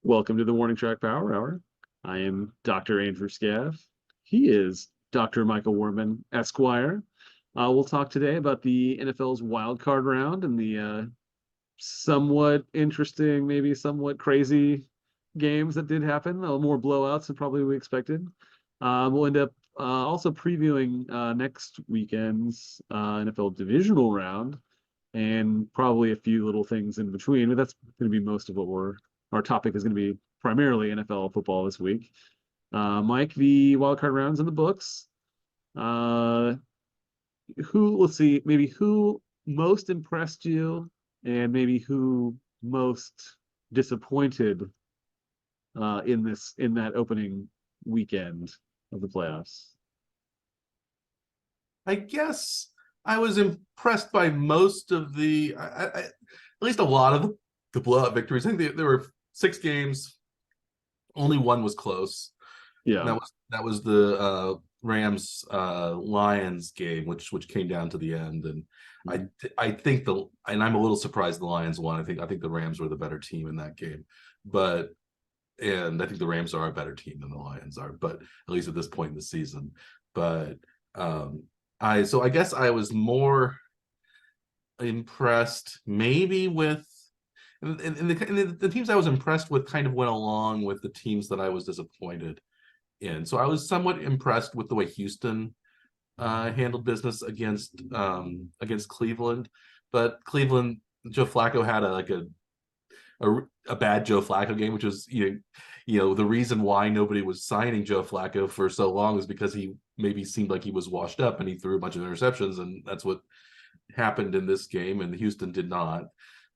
Welcome to the Warning Track Power Hour. I am Dr. Andrew Scaff. He is Dr. Michael Warman, Esquire. We'll talk today about the NFL's wild card round and the somewhat interesting, maybe somewhat crazy games that did happen. More blowouts than probably we expected. We'll end up also previewing next weekend's NFL divisional round and probably a few little things in between. But that's going to be most of what our topic is going to be primarily NFL football this week. Mike, the wildcard rounds in the books. Let's see, maybe who most impressed you and maybe who most disappointed in that opening weekend of the playoffs? I guess I was impressed by most of at least a lot of the blowout victories. I think there were 6 games, only one was close. And Yeah. that was the Rams Lions game, which came down to the end. And I think and I'm a little surprised the Lions won. I think the Rams were the better team in that game, and I think the Rams are a better team than the Lions are, but at least at this point in the season. But I guess I was more impressed maybe with the teams I was impressed with kind of went along with the teams that I was disappointed in. So I was somewhat impressed with the way Houston handled business against Cleveland, but Cleveland, Joe Flacco had a bad Joe Flacco game, which was the reason why nobody was signing Joe Flacco for so long is because he maybe seemed like he was washed up and he threw a bunch of interceptions, and that's what happened in this game, and Houston did not.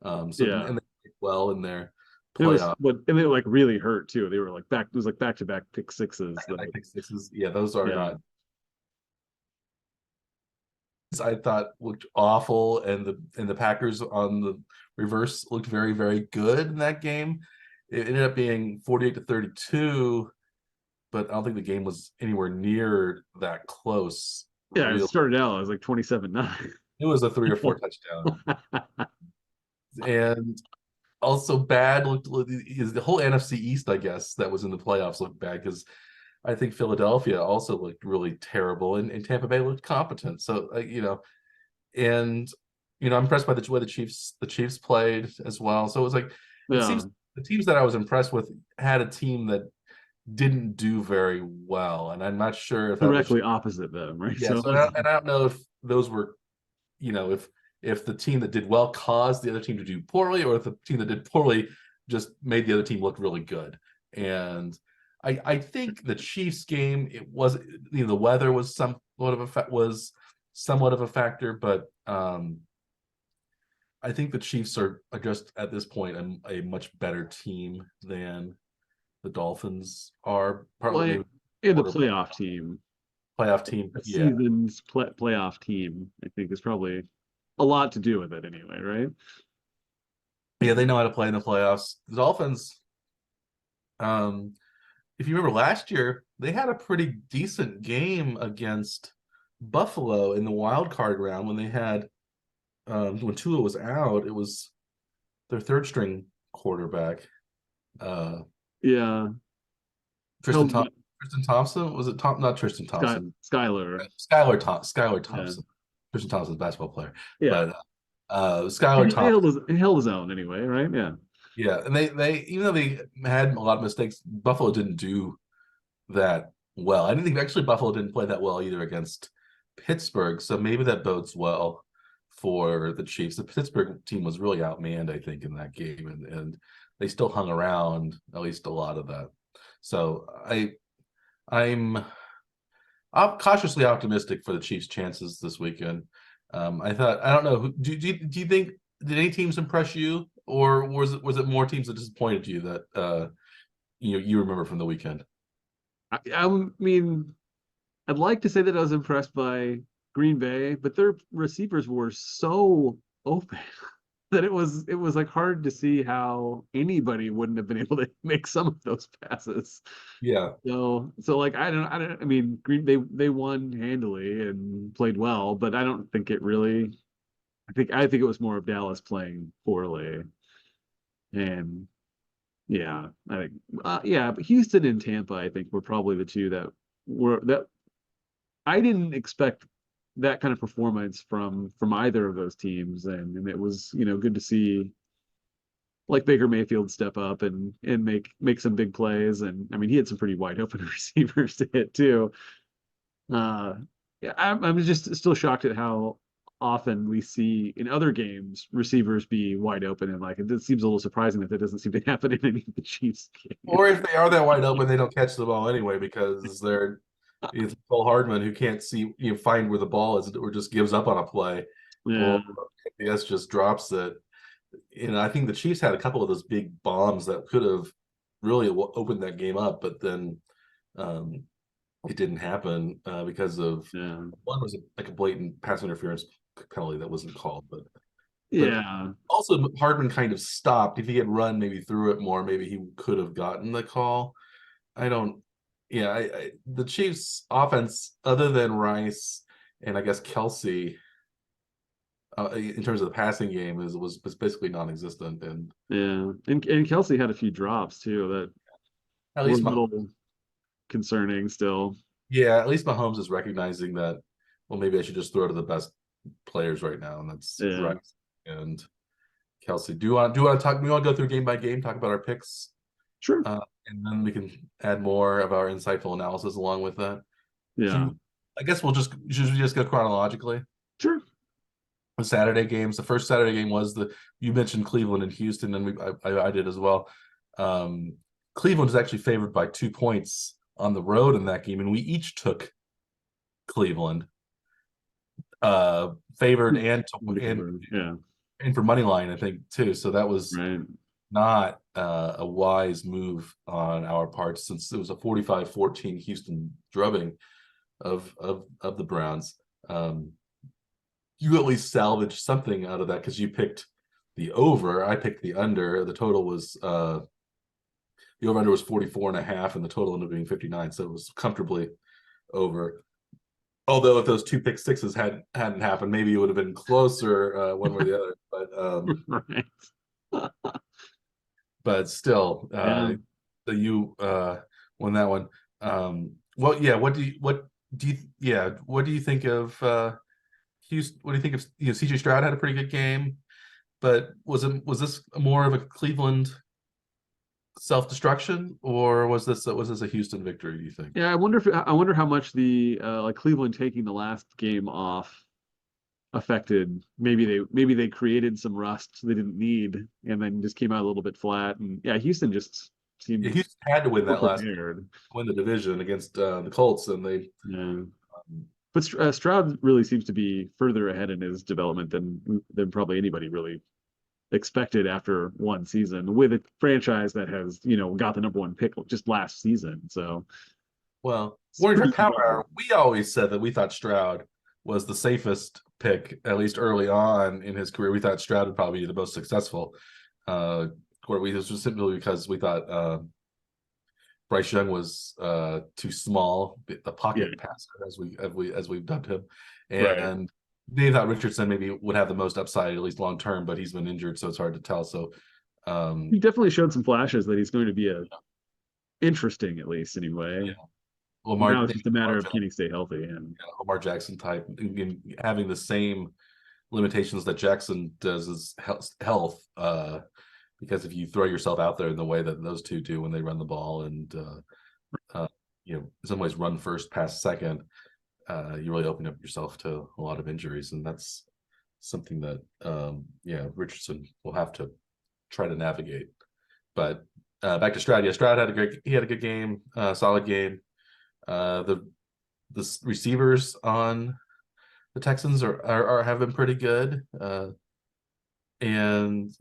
And they did well in their playoff. And they were like really hurt too. They were like back. It was like back-to-back pick sixes. Pick sixes. Yeah, those are not. I thought looked awful, and the Packers on the reverse looked very, very good in that game. It ended up being 48-32, but I don't think the game was anywhere near that close. Yeah, it started out, it was like 27-9. It was a 3 or 4 touchdown. And also bad looked the whole NFC East, I guess, that was in the playoffs looked bad because I think Philadelphia also looked really terrible, and Tampa Bay looked competent. So I'm impressed by the way the Chiefs played as well. So it was like it seems the teams that I was impressed with had a team that didn't do very well, and I'm not sure if directly opposite them, right? Yeah, so I don't know if those were, if the team that did well caused the other team to do poorly, or if the team that did poorly just made the other team look really good. And I think the Chiefs game, it was the weather was somewhat of a factor, but I think the Chiefs are just at this point a much better team than the Dolphins are. Partly in the playoff team. Season's playoff team, I think, is probably a lot to do with it anyway, right? Yeah, they know how to play in the playoffs. The Dolphins, if you remember last year, they had a pretty decent game against Buffalo in the wild card round when they had when Tua was out. It was their third string quarterback. Tristan Thompson, was it not Tristan Thompson? Skylar Thompson. Yeah. Tristan Thompson's a basketball player. Yeah. But Skylar Thompson. He held his own anyway, right? Yeah. Yeah. And they even though they had a lot of mistakes, Buffalo didn't do that well. I didn't think actually Buffalo didn't play that well either against Pittsburgh. So maybe that bodes well for the Chiefs. The Pittsburgh team was really outmanned, I think, in that game, and they still hung around at least a lot of that. So I'm cautiously optimistic for the Chiefs' chances this weekend. I don't know. Do you think, did any teams impress you, or was it more teams that disappointed you that you remember from the weekend? I mean, I'd like to say that I was impressed by Green Bay, but their receivers were so open that it was like hard to see how anybody wouldn't have been able to make some of those passes. Yeah. So like I mean, they won handily and played well, but I don't think it really. I think it was more of Dallas playing poorly, and Yeah, I think yeah, but Houston and Tampa, I think, were probably the two that I didn't expect that kind of performance from either of those teams, and it was good to see like Baker Mayfield step up and make some big plays, and I mean he had some pretty wide open receivers to hit too. Uh, yeah, I'm just still shocked at how often we see in other games receivers be wide open, and like it seems a little surprising that doesn't seem to happen in any of the Chiefs games. Or if they are that wide open, they don't catch the ball anyway because they're it's Paul Hardman who can't see find where the ball is or just gives up on a play, Yeah, or yes just drops it. I think the Chiefs had a couple of those big bombs that could have really opened that game up, but then um, it didn't happen because of yeah, one was like a blatant pass interference penalty that wasn't called, but yeah, also Hardman kind of stopped. If he had run maybe through it more, maybe he could have gotten the call. I don't. Yeah, the Chiefs' offense, other than Rice and I guess Kelsey, in terms of the passing game, was basically non-existent, and yeah. And Kelsey had a few drops too that at were a least little concerning still. yeah, at least Mahomes is recognizing that. Well, maybe I should just throw to the best players right now, and that's Yeah, Rice and Kelsey. Do you want to talk? We want to go through game by game, talk about our picks, sure. and then we can add more of our insightful analysis along with that. Yeah, Should, I guess should we just go chronologically? sure. The Saturday games. The first Saturday game was you mentioned Cleveland and Houston, and I did as well. Um, Cleveland is actually favored by 2 points on the road in that game, and we each took Cleveland favored Yeah, and for money line, I think too. So that was right. not a wise move on our part since it was a 45-14 Houston drubbing of the Browns. Um, you at least salvaged something out of that because you picked the over. I picked the under. The total was the over under was 44.5, and the total ended up being 59. So it was comfortably over. Although if those two pick sixes hadn't happened, maybe it would have been closer one way or the other. Right. But still, Yeah. so you won that one. Well, yeah. What do you think of Houston? What do you think of CJ Stroud had a pretty good game, but was this more of a Cleveland self-destruction, or was this a Houston victory, do you think? Yeah, I wonder how much the like Cleveland taking the last game off affected. Maybe they created some rust they didn't need and then just came out a little bit flat. And yeah, Houston just Yeah, seemed Houston had to win more that last prepared. win the division against the Colts, and they Yeah. But Stroud really seems to be further ahead in his development than probably anybody really expected after one season with a franchise that has, got the number one pick just last season. So well, it's Warren pretty Sharp Power young. Hour, we always said that we thought Stroud was the safest pick, at least early on in his career. We thought Stroud would probably be the most successful. Or we this was simply because we thought Bryce Young was too small, the Yeah, pocket passer, as we've dubbed him, right. and they thought Richardson maybe would have the most upside at least long term, but he's been injured, so it's hard to tell. So, He um, definitely showed some flashes that he's going to be a interesting, at least yeah, anyway. Lamar Now it's maybe just a matter Lamar, of can he stay healthy and Lamar Jackson type, having the same limitations that Jackson does is health. Because if you throw yourself out there in the way that those two do when they run the ball and in some ways run first, pass second, you really open up yourself to a lot of injuries, and that's something that Richardson will have to try to navigate. But back to Stroud. Yeah, Stroud had a good game, solid game. The receivers on the Texans are have been pretty good, and and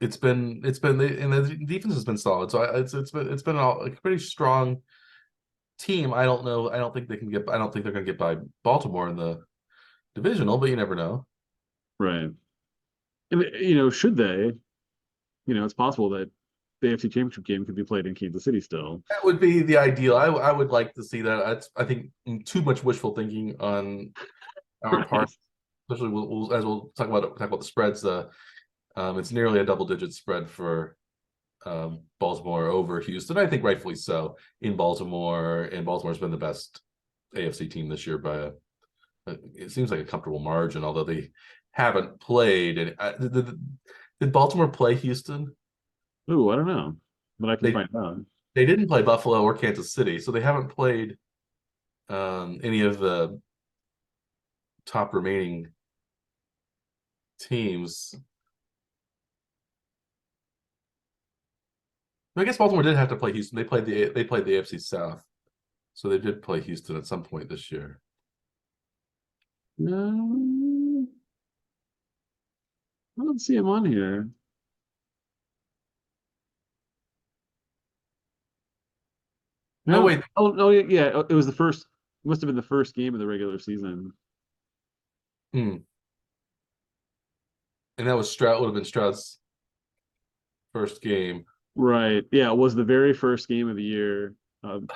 the defense has been solid. So it's been a pretty strong team. I don't know. I don't think they can get. I don't think they're going to get by Baltimore in the divisional, but you never know. right. And should they, it's possible that the AFC Championship game could be played in Kansas City still. That would be the ideal. I would like to see that. I think too much wishful thinking on our Right. part, especially as we'll talk about the spreads. It's nearly a double-digit spread for Baltimore over Houston. I think rightfully so in Baltimore, and Baltimore's been the best AFC team this year by it seems like a comfortable margin, although they haven't played. And did Baltimore play Houston? Ooh, I don't know, but I can They find out. they didn't play Buffalo or Kansas City, so they haven't played any of the top remaining teams. I guess Baltimore did have to play Houston. They played the AFC South, so they did play Houston at some point this year. No, I don't see him on here. Oh No. wait, Oh, no, yeah, yeah. It was the first. It must have been the first game of the regular season. hmm. And that was Stroud would have been Stroud's first game. Right. Yeah, it was the very first game of the year.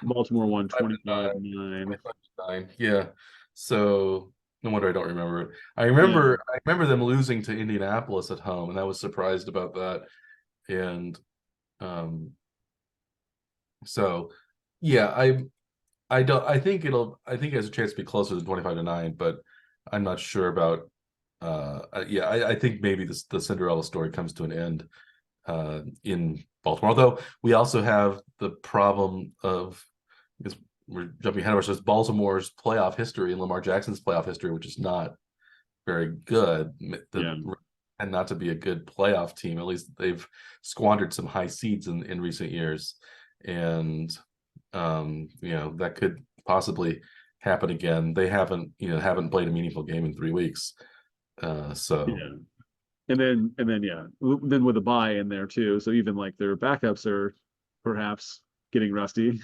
Baltimore won 25-9. 25-9. Yeah. So no wonder I don't remember it. I Yeah. remember I remember them losing to Indianapolis at home, and I was surprised about that. And um so yeah, I don't I think it has a chance to be closer than 25-9, but I'm not sure about yeah, I think maybe the Cinderella story comes to an end in Baltimore. Although we also have the problem of because we're jumping ahead of ourselves, Baltimore's playoff history and Lamar Jackson's playoff history, which is not very good. The Yeah. and not to be a good playoff team. At least they've squandered some high seeds in recent years, and that could possibly happen again. They haven't played a meaningful game in 3 weeks. So Yeah. And then yeah, then with a bye in there too. So even like their backups are perhaps getting rusty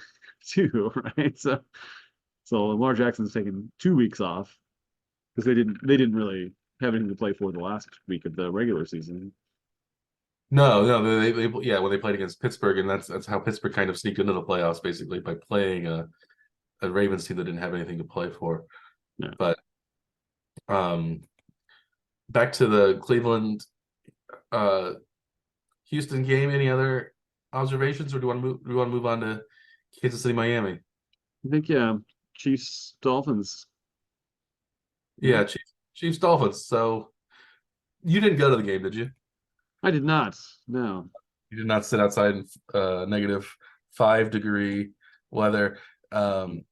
too, right? So Lamar Jackson's taking 2 weeks off because they didn't really have anything to play for the last week of the regular season. no, they yeah, when they played against Pittsburgh, and that's how Pittsburgh kind of sneaked into the playoffs basically by playing a Ravens team that didn't have anything to play for. Yeah. But um back to the Cleveland uh Houston game. Any other observations, or do we want to move on to Kansas City, Miami? I think yeah, Chiefs Dolphins. Yeah. Yeah, Chiefs Dolphins. So you didn't go to the game, did you? I did not. No. You did not sit outside in -5 degree weather. Um,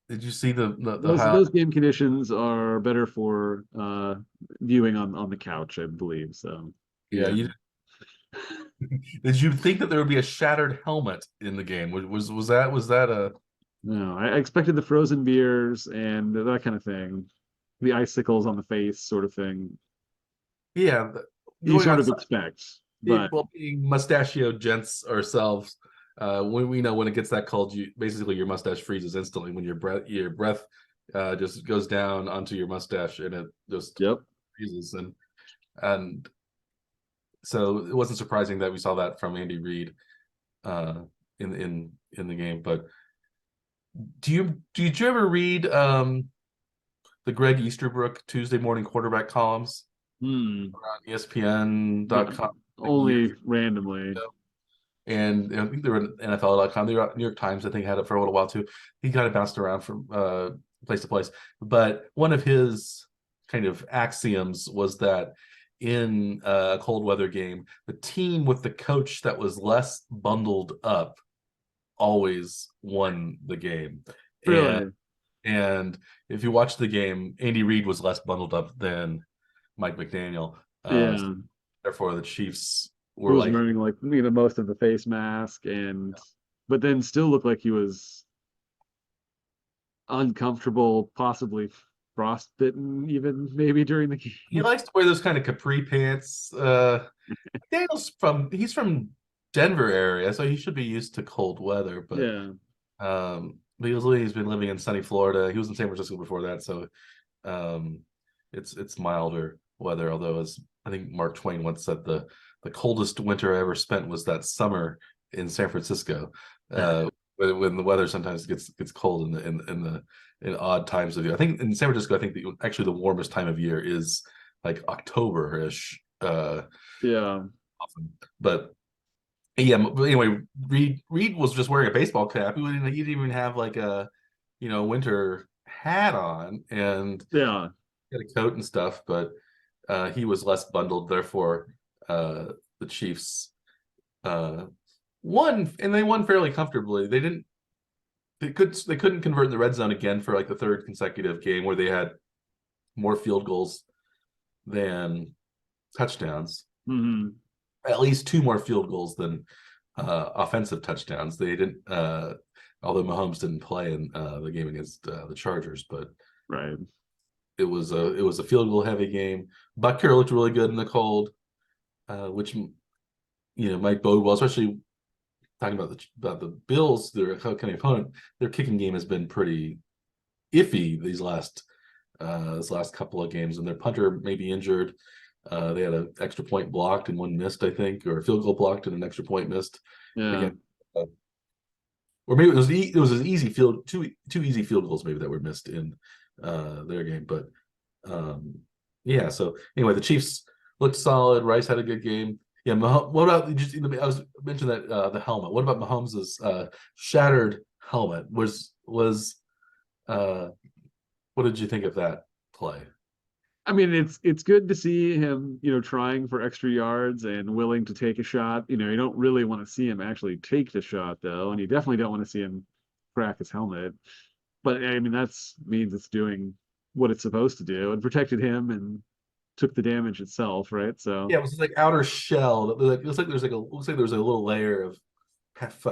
did you see the Those highlight? those game conditions are better for viewing on the couch, I believe. So Yeah, yeah. you did you think that there would be a shattered helmet in the game? Was that a No, I expected the frozen beers and that kind of thing. The icicles on the face sort of thing. yeah, You going sort of outside, expect, but well, being mustachioed gents ourselves, when we know when it gets that cold, you basically your mustache freezes instantly when your breath just goes down onto your mustache and it just yep. freezes. And so it wasn't surprising that we saw that from Andy Reid uh, in the game. But did you ever read the Greg Easterbrook Tuesday morning quarterback columns Hmm. on No, ESPN.com like years only randomly. ago? And I think they were on NFL.com. They were New York Times, I think, had it for a little while too. He kind of bounced around from place to place. But one of his kind of axioms was that in a cold weather game, the team with the coach that was less bundled up always won the game. And Really? and if you watch the game, Andy Reid was less bundled up than Mike McDaniel. Yeah. Therefore, the Chiefs He were was like, wearing like most of the face mask and but then still looked like he was uncomfortable, possibly frostbitten even maybe during the he game. likes to wear those kind of capri pants. He's from Denver area, so he should be used to cold weather. Yeah. But he's been living in sunny Florida. He was in San Francisco before that, so um, it's milder weather. Although, as I think Mark Twain once said, the coldest winter I ever spent was that summer in San Francisco, when the weather sometimes gets cold in odd times of year. I think in San Francisco, I think actually the warmest time of year is like October-ish. uh Yeah. often. But yeah, anyway, Reed was just wearing a baseball cap. He didn't even have like a winter hat on, and Yeah. he had a coat and stuff, but he was less bundled. Therefore, the Chiefs uh, won, and they won fairly comfortably. They couldn't convert in the red zone again for like the third consecutive game where they had more field goals than touchdowns. Hmm. At least two more field goals than offensive touchdowns. They didn't, although Mahomes didn't play in the game against the Chargers, but Right. it was a field goal heavy game. Butker looked really good in the cold, which might bode well, especially talking about the Bills, their kind of opponent. Their kicking game has been pretty iffy this last couple of games, and their punter may be injured. They had an extra point blocked and one missed, I think, or a field goal blocked and an extra point missed Yeah. again. Or maybe it was an easy two easy field goals maybe that were missed in their game. But yeah, so anyway, the Chiefs looked solid. Rice had a good game. Yeah, what about I was mentioned that the helmet. What about Mahomes's shattered helmet? Uh, what did you think of that play? I mean, it's good to see him, trying for extra yards and willing to take a shot. You don't really want to see him actually take the shot though, and you definitely don't want to see him crack his helmet. But I mean, that's means it's doing what it's supposed to do and protected him and took the damage itself, right? So Yeah, it was like outer shell. It looks like there's a little layer of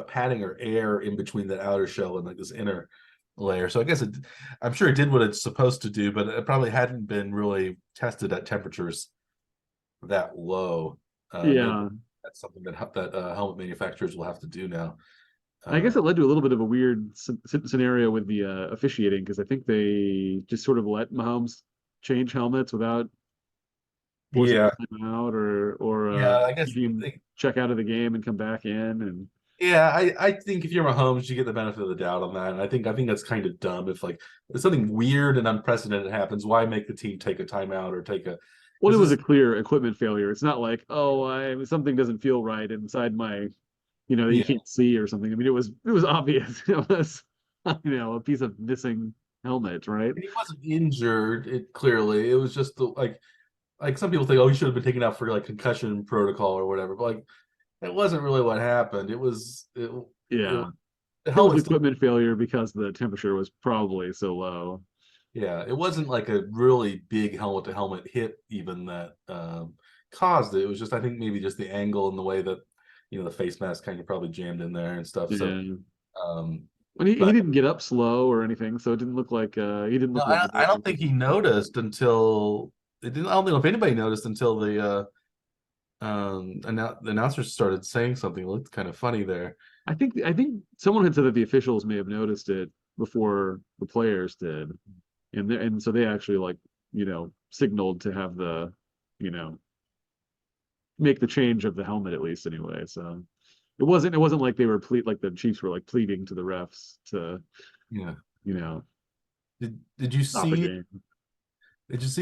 padding or air in between that outer shell and like this inner layer. So I guess I'm sure it did what it's supposed to do, but it probably hadn't been really tested at temperatures that low. Maybe yeah, that's something that helmet manufacturers will have to do now. I guess Uh, it led to a little bit of a weird scenario with the officiating because I think they just sort of let Mahomes change helmets without forcing yeah, a timeout or yeah. I guess making him check out of the game and come back in. And yeah, I think if you're Mahomes, you get the benefit of the doubt on that. And I think that's kind of dumb. If something weird and unprecedented happens, why make the team take a timeout or take a well, it because was this a clear equipment failure. It's not like, oh, something doesn't feel right inside my, that you yeah, can't see or something. I mean, it was obvious. It was, a piece of missing helmet, right? and he wasn't injured. It clearly it was just like some people think, oh, he should have been taken out for like concussion protocol or whatever. But like that wasn't really what happened. It Yeah. the It was helmet still equipment failure because the temperature was probably so low. yeah, it wasn't like a really big helmet to helmet hit even that caused it. It was just I think maybe just the angle and the way that the face mask kind of probably jammed in there and stuff. So Yeah. um And he but didn't get up slow or anything, so it didn't look like he didn't no, look like I don't think he noticed until it didn't. I don't know if anybody noticed until the announcers started saying something. It looked kind of funny there. I think someone had said that the officials may have noticed it before the players did, and so they actually like signaled to have the you know make the change of the helmet at least anyway. So it wasn't like they were like the Chiefs were like pleading to the refs to Yeah. you know Did you stop a see game.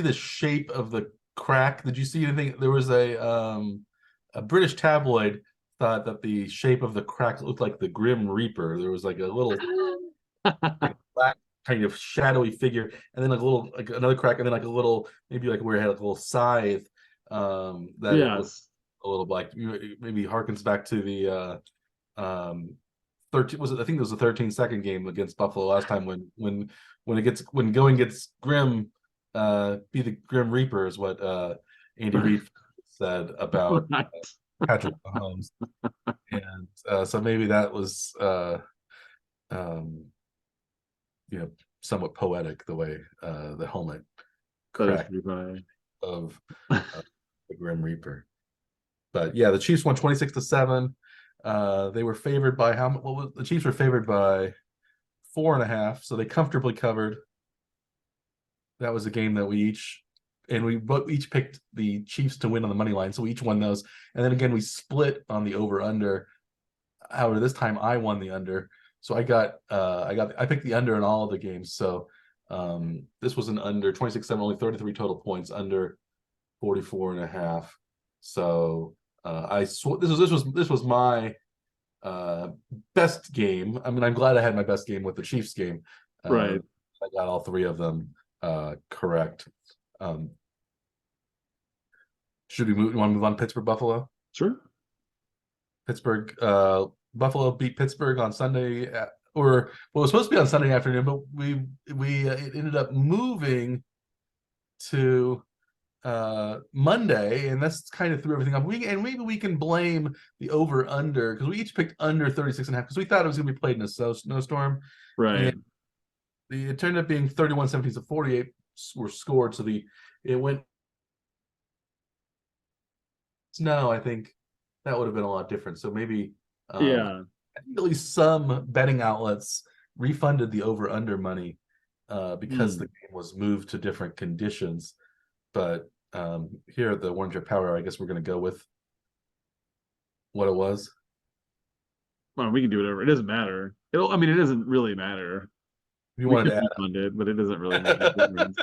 the shape of the crack? Did you see anything? There was a British tabloid thought that the shape of the crack looked like the Grim Reaper. There was like a little like black kind of shadowy figure, and then like a little like another crack, and then like a little maybe like where it had like a little scythe that it looked Yes. a little like maybe harkens back to the 13 was it I think it was a 13-second game against Buffalo last time when going gets grim be the Grim Reaper is what Andy Reid said about Right. Patrick Mahomes. And so maybe that was um somewhat poetic the way the helmet That is cracked pretty funny. of the Grim Reaper. But yeah, the Chiefs won 26-7. They were favored by how much? What was the Chiefs were favored by 4.5, so they comfortably covered. That was a game that we both each picked the Chiefs to win on the money line, so we each won those. And then again, we split on the over under. However, this time I won the under, so I picked the under in all of the games. So this was an under 26-7, only 33 total points, under 44.5. So this was my best game. I mean, I'm glad I had my best game with the Chiefs game. Right. I got all three of them correct. Should we move? You want to move on? Pittsburgh Buffalo. Sure. Pittsburgh Buffalo beat Pittsburgh on Sunday, or well, it was supposed to be on Sunday afternoon, but we it ended up moving to Monday, and that's kind of threw everything up. And maybe we can blame the over under because we each picked under 36 and a half because we thought it was going to be played in a snowstorm. Right. And it turned up being 31-17, so 48 were scored. So it went snow. I think that would have been a lot different. So maybe Yeah. at least some betting outlets refunded the over under money because the game was moved to different conditions. But here at the Warren Jet Power, I guess we're going to go with what it was. Well, we can do whatever. It doesn't matter. I mean, it doesn't really matter. If you We wanted could to add, refund it, but it doesn't really make a difference.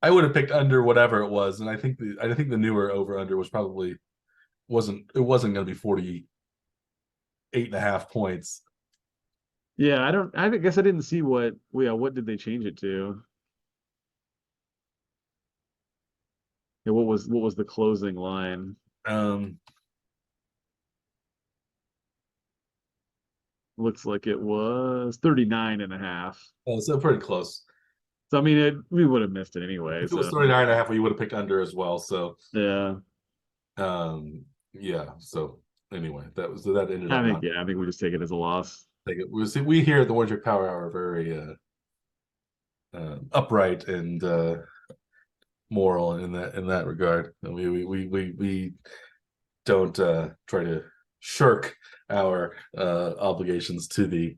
I would have picked under whatever it was, and I think the newer over under was probably wasn't going to be 48.5 points. Yeah, I guess I didn't see what did they change it to? Yeah, what was the closing line? Looks like it was 39.5. So pretty close. So I mean, we would have missed it anyway. If it was So 39.5, we would have picked under as well. So yeah, yeah. So anyway, that ended up not. I think we just take it as a loss. We here at the Warren Jet Power Hour are very upright and moral in that regard. And we don't try to shirk our obligations to the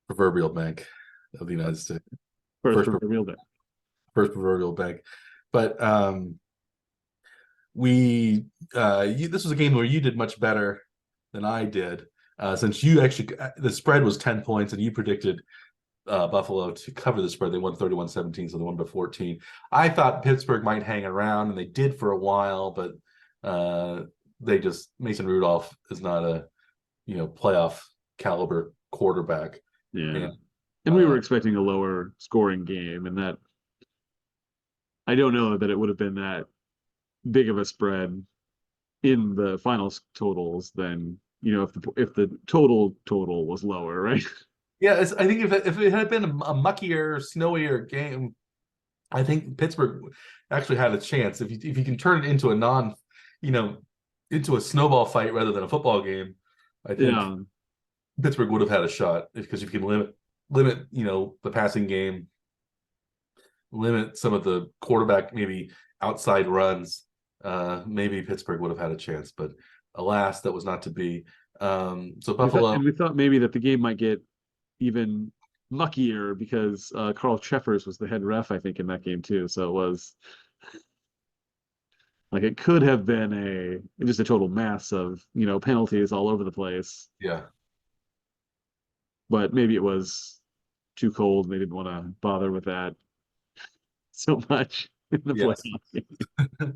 proverbial bank of the United States. First proverbial day. First proverbial bank. But this was a game where you did much better than I did, since you actually the spread was 10 points and you predicted Buffalo to cover the spread. They won 31-17, so they won by 14. I thought Pittsburgh might hang around, and they did for a while, but Mason Rudolph is not a playoff caliber quarterback. Yeah. And we were expecting a lower scoring game, and that I don't know that it would have been that big of a spread in the final totals than if the total was lower, right? Yeah, I think if it had been a muckier, snowier game, I think Pittsburgh actually had a chance. If you can turn it into into a snowball fight rather than a football game, I think Pittsburgh would have had a shot because you can limit the passing game, limit some of the quarterback maybe outside runs. Maybe Pittsburgh would have had a chance, but alas, that was not to be. So Buffalo. We thought maybe that the game might get even muckier because Carl Cheffers was the head ref, I think, in that game too. So it was like it could have been just a total mess of penalties all over the place. Yeah. But maybe it was too cold and they didn't want to bother with that so much in the playoff.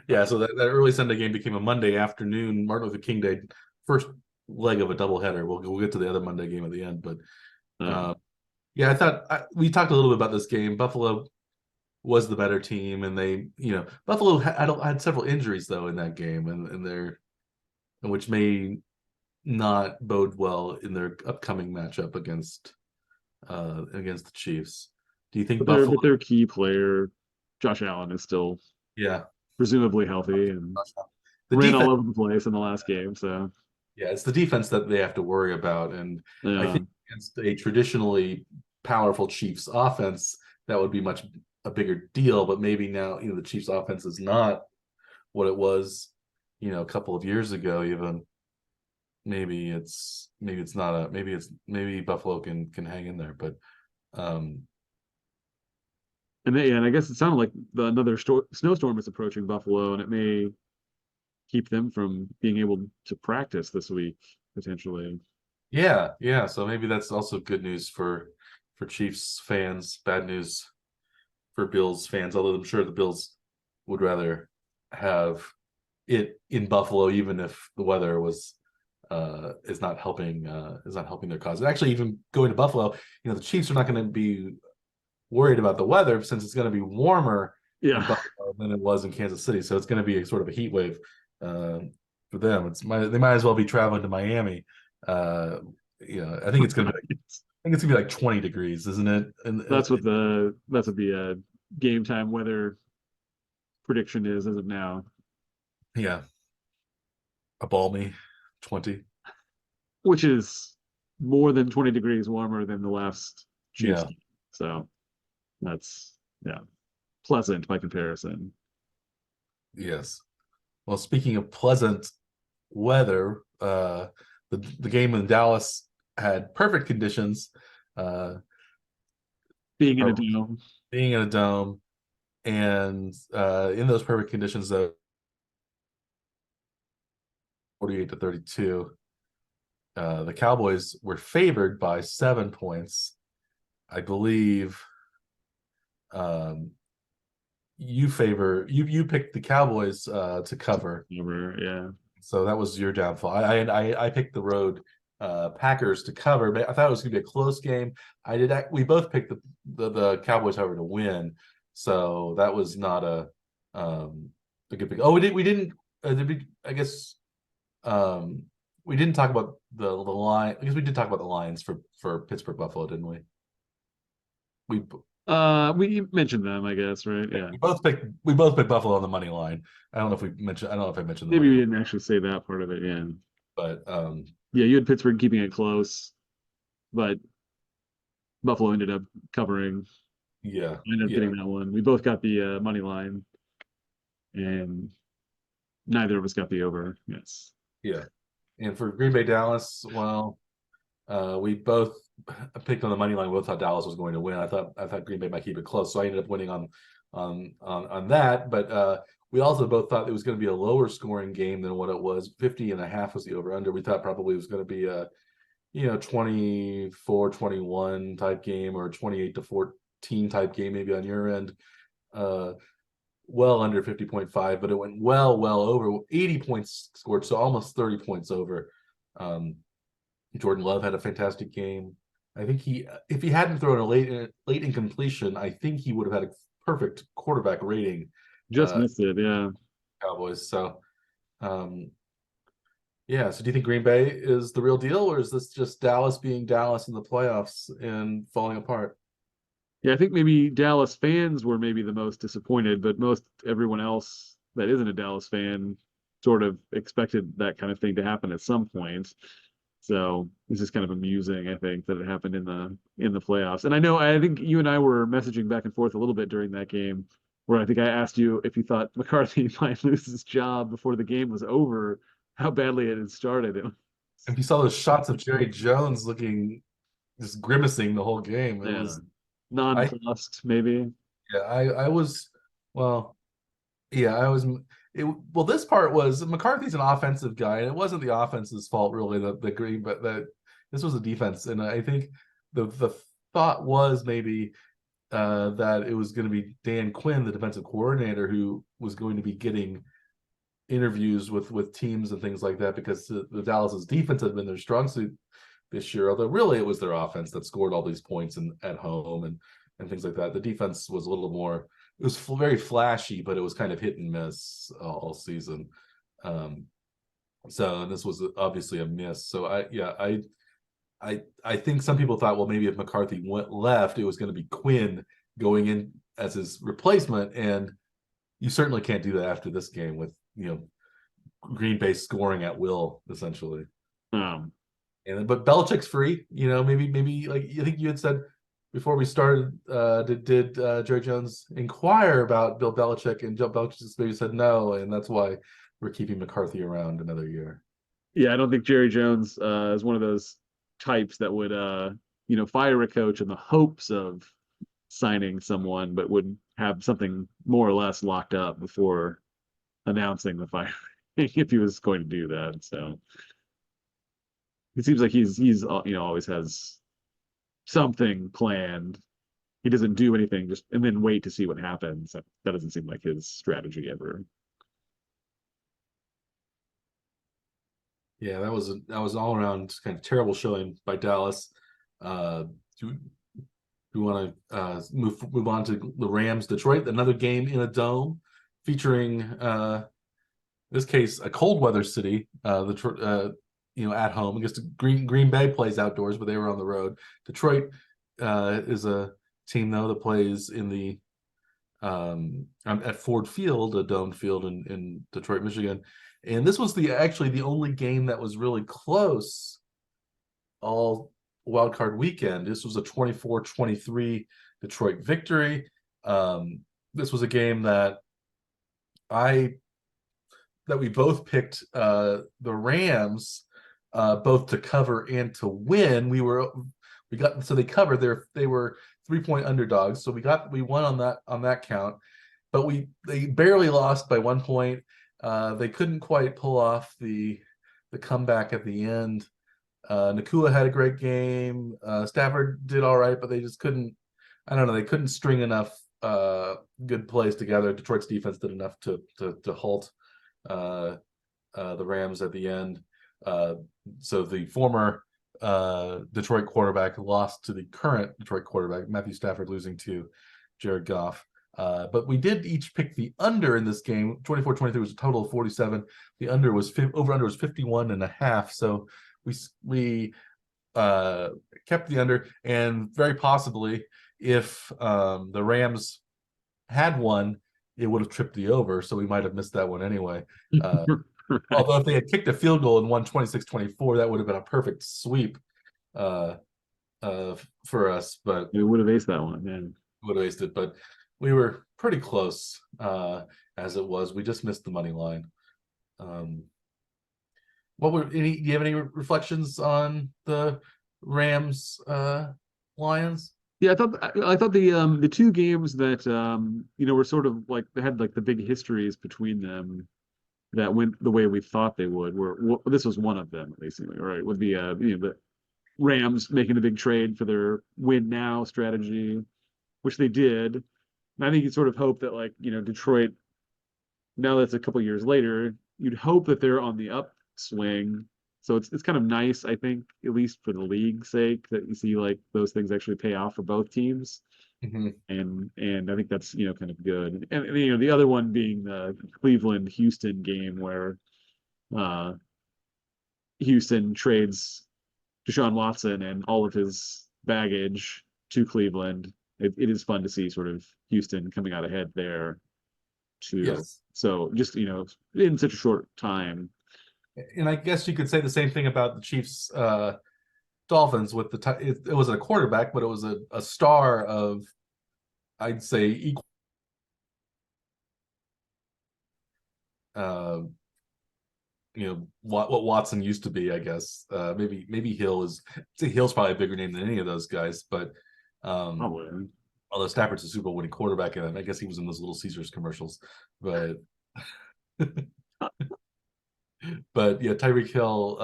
Yeah, so that early Sunday game became a Monday afternoon, Martin Luther King Day, first leg of a doubleheader. We'll get to the other Monday game at the end, but yeah, I thought we talked a little bit about this game. Buffalo was the better team, and they, Buffalo had several injuries though in that game, and which may not bode well in their upcoming matchup against the Chiefs. Do you think but their key player, Josh Allen, is still presumably healthy and ran all over the place in the last game? So yeah, it's the defense that they have to worry about, and I think against a traditionally powerful Chiefs offense, that would be a bigger deal. But maybe now, the Chiefs offense is not what it was, a couple of years ago. Even maybe Buffalo can hang in there, but and I guess it sounded like another snowstorm is approaching Buffalo, and it may keep them from being able to practice this week potentially. Yeah. So maybe that's also good news for Chiefs fans, bad news for Bills fans. Although I'm sure the Bills would rather have it in Buffalo, even if the weather was is not helping their cause. And actually, even going to Buffalo, the Chiefs are not going to be worried about the weather since it's going to be warmer in Yeah. Buffalo than it was in Kansas City. So it's going to be a sort of a heat wave for them. They might as well be traveling to Miami. I think it's going to be I think it's gonna be like 20 degrees, isn't it? That's what the game time weather prediction is as of now, Yeah, a balmy 20. which is more than 20 degrees warmer than the last Chiefs Yeah. game. So that's, yeah, pleasant by comparison. Yes. Well, speaking of pleasant weather, the game in Dallas had perfect conditions, uh, Being in a probably dome. being in a dome, and in those perfect conditions, though, 48-32, the Cowboys were favored by 7 points. I believe um, you picked the Cowboys to cover. Yeah. So that was your downfall. I picked the road Packers to cover, but I thought it was going to be a close game. We both picked the Cowboys, however, to win. So that was not a good pick. Oh, we didn't. Did we, I guess we didn't talk about the line. I guess we did talk about the lines for Pittsburgh Buffalo, didn't we? We We mentioned them, I guess, right? yeah, Yeah. we both picked Buffalo on the money line. I don't know if I mentioned the Maybe money we line, didn't actually say that part of it. Yeah. but Yeah, you had Pittsburgh keeping it close, but Buffalo ended up covering. yeah, I ended up yeah, getting that one. We both got the money line, and neither of us got the over. Yes. yeah. And for Green Bay Dallas, well, we both picked on the money line. We both thought Dallas was going to win. I thought Green Bay might keep it close, so I ended up winning on that. But we also both thought it was going to be a lower scoring game than what it was. 50.5 was the over under. We thought probably it was going to be a 24-21 type game, or 28-14 type game, maybe on your end. Uh, well under 50.5, but it went well over 80 points scored, so almost 30 points over. Jordan Love had a fantastic game. I think if he hadn't thrown a late incompletion, I think he would have had a perfect quarterback rating. Just missed it. Yeah. Cowboys. So, um, yeah. So, do you think Green Bay is the real deal, or is this just Dallas being Dallas in the playoffs and falling apart? Yeah, I think maybe Dallas fans were maybe the most disappointed, but most everyone else that isn't a Dallas fan sort of expected that kind of thing to happen at some point. So it's just kind of amusing, I think, that it happened in the playoffs. And I think you and I were messaging back and forth a little bit during that game, where I think I asked you if you thought McCarthy might lose his job before the game was over, how badly it had started. If you saw those shots of Jerry Jones looking just grimacing the whole game, it Yeah, was I nonplussed, maybe. yeah I was well yeah I was well, this part was McCarthy's an offensive guy, and it wasn't the offense's fault really, the green, but that this was a defense, and I think the thought was maybe that it was going to be Dan Quinn, the defensive coordinator, who was going to be getting interviews with teams and things like that, because the Dallas's defense had been their strong suit this year. Although really it was their offense that scored all these points at home and things like that. The defense was a little more. It was very flashy, but it was kind of hit and miss all season. Um, so this was obviously a miss. So I think some people thought, well, maybe if McCarthy went left, it was going to be Quinn going in as his replacement, and you certainly can't do that after this game with Green Bay scoring at will essentially. Um, But Belichick's free. Maybe like I think you had said before we started. Did Jerry Jones inquire about Bill Belichick, and Joe Belichick just maybe said no, and that's why we're keeping McCarthy around another year. yeah, I don't think Jerry Jones is one of those types that would fire a coach in the hopes of signing someone, but would have something more or less locked up before announcing the firing if he was going to do that. So it seems like he's always has something planned he doesn't do anything just and then wait to see what happens. That doesn't seem like his strategy ever. Yeah, that was all around kind of terrible showing by Dallas. Do we want to move on to the Rams Detroit? Another game in a dome, featuring in this case a cold weather city. At home. I guess Green Bay plays outdoors, but they were on the road. Detroit is a team though that plays in the at Ford Field, a domed field in Detroit, Michigan. And this was actually the only game that was really close all wild card weekend. This was a 24-23 Detroit victory. This was a game that we both picked the Rams both to cover and to win. So they covered. They were 3-point underdogs, so we won on that count. But they barely lost by 1 point. They couldn't quite pull off the comeback at the end. Nakua had a great game. Stafford did all right, but they just couldn't. I don't know. They couldn't string enough good plays together. Detroit's defense did enough to halt the Rams at the end. So the former Detroit quarterback lost to the current Detroit quarterback, Matthew Stafford, losing to Jared Goff. But we did each pick the under in this game. 24-23 was a total of 47. The under was over-under was 51.5. So we kept the under, and very possibly if the Rams had won, it would have tripped the over. So we might have missed that one anyway. Right. Although if they had kicked a field goal and won 26-24, that would have been a perfect sweep for us. But We would have aced that one, man. would have aced it. But we were pretty close as it was. We just missed the money line. Do you have any reflections on the Rams Lions? Yeah, I thought the two games that were sort of like they had like the big histories between them that went the way we thought they would. This was one of them, basically, right? With the Rams making the big trade for their win now strategy, which they did. And I think you sort of hope that Detroit, now that's a couple years later, you'd hope that they're on the upswing. So it's kind of nice, I think, at least for the league's sake, that you see like those things actually pay off for both teams. Mm-hmm. And I think that's kind of good. And the other one being the Cleveland Houston game where Houston trades Deshaun Watson and all of his baggage to Cleveland. It is fun to see sort of Houston coming out ahead there too. Yes. So just in such a short time. And I guess you could say the same thing about the Chiefs Dolphins with it wasn't a quarterback, but it was a star of, I'd say, equal what Watson used to be, I guess. Maybe Hill's probably a bigger name than any of those guys, but Probably. although Stafford's a Super Bowl winning quarterback, and I guess he was in those Little Caesars commercials, but but yeah, Tyreek Hill.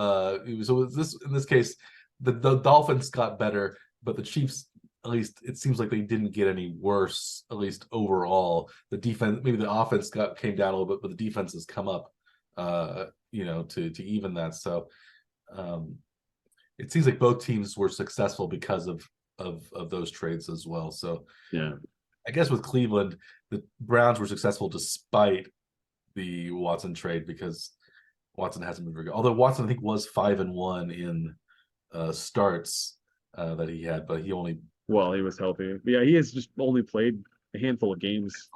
So in this case, the Dolphins got better, but the Chiefs, at least it seems like they didn't get any worse. At least overall, the defense, maybe the offense came down a little bit, but the defense has come up. To even that. So it seems like both teams were successful because of those trades as well. So yeah, I guess with Cleveland, the Browns were successful despite the Watson trade because Watson hasn't been very good. Although Watson, I think, was 5-1 in starts that he had, but he only he was healthy. But yeah, he has just only played a handful of games.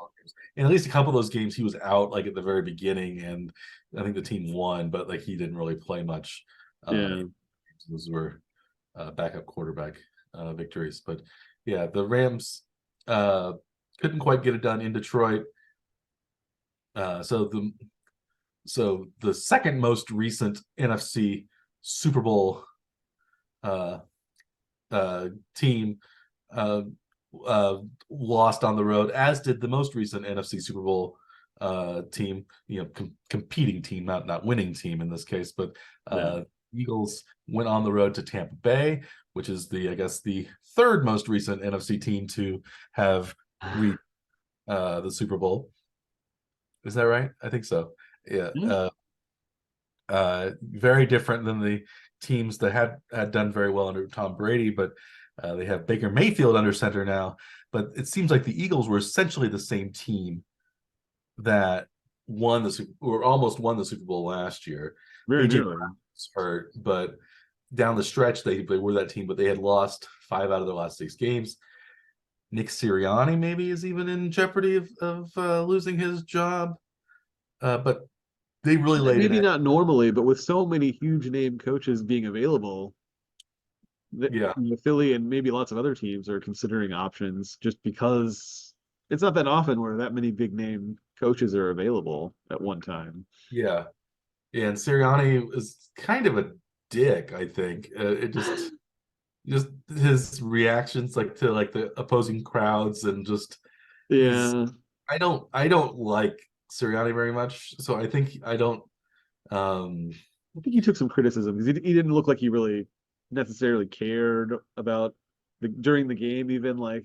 And at least a couple of those games he was out like at the very beginning, and I think the team won, but like he didn't really play much. Those were backup quarterback victories. But yeah, the Rams couldn't quite get it done in Detroit. So the second most recent NFC Super Bowl team lost on the road, as did the most recent NFC Super Bowl team, competing team, not winning team in this case, but Eagles went on the road to Tampa Bay, which is I guess the third most recent NFC team to have reached the Super Bowl. Is that right? I think so. Yeah. Yeah. Very different than the teams that had done very well under Tom Brady, but they have Baker Mayfield under center now. But it seems like the Eagles were essentially the same team that almost won the Super Bowl last year. Very AJ nearly. Brown was hurt, but down the stretch they were that team, but they had lost 5 out of their last 6 games. Nick Sirianni maybe is even in jeopardy of losing his job, but they really laid an Maybe egg. not normally, but with so many huge name coaches being available, that Yeah, Philly and maybe lots of other teams are considering options just because it's not that often where that many big name coaches are available at one time. yeah, yeah. And Sirianni is kind of a dick, I think. It just his reactions like to like the opposing crowds and just he's Yeah, I don't like Sirianni very much, so I think I don't um I think he took some criticism because he didn't look like he really necessarily cared about during the game, even like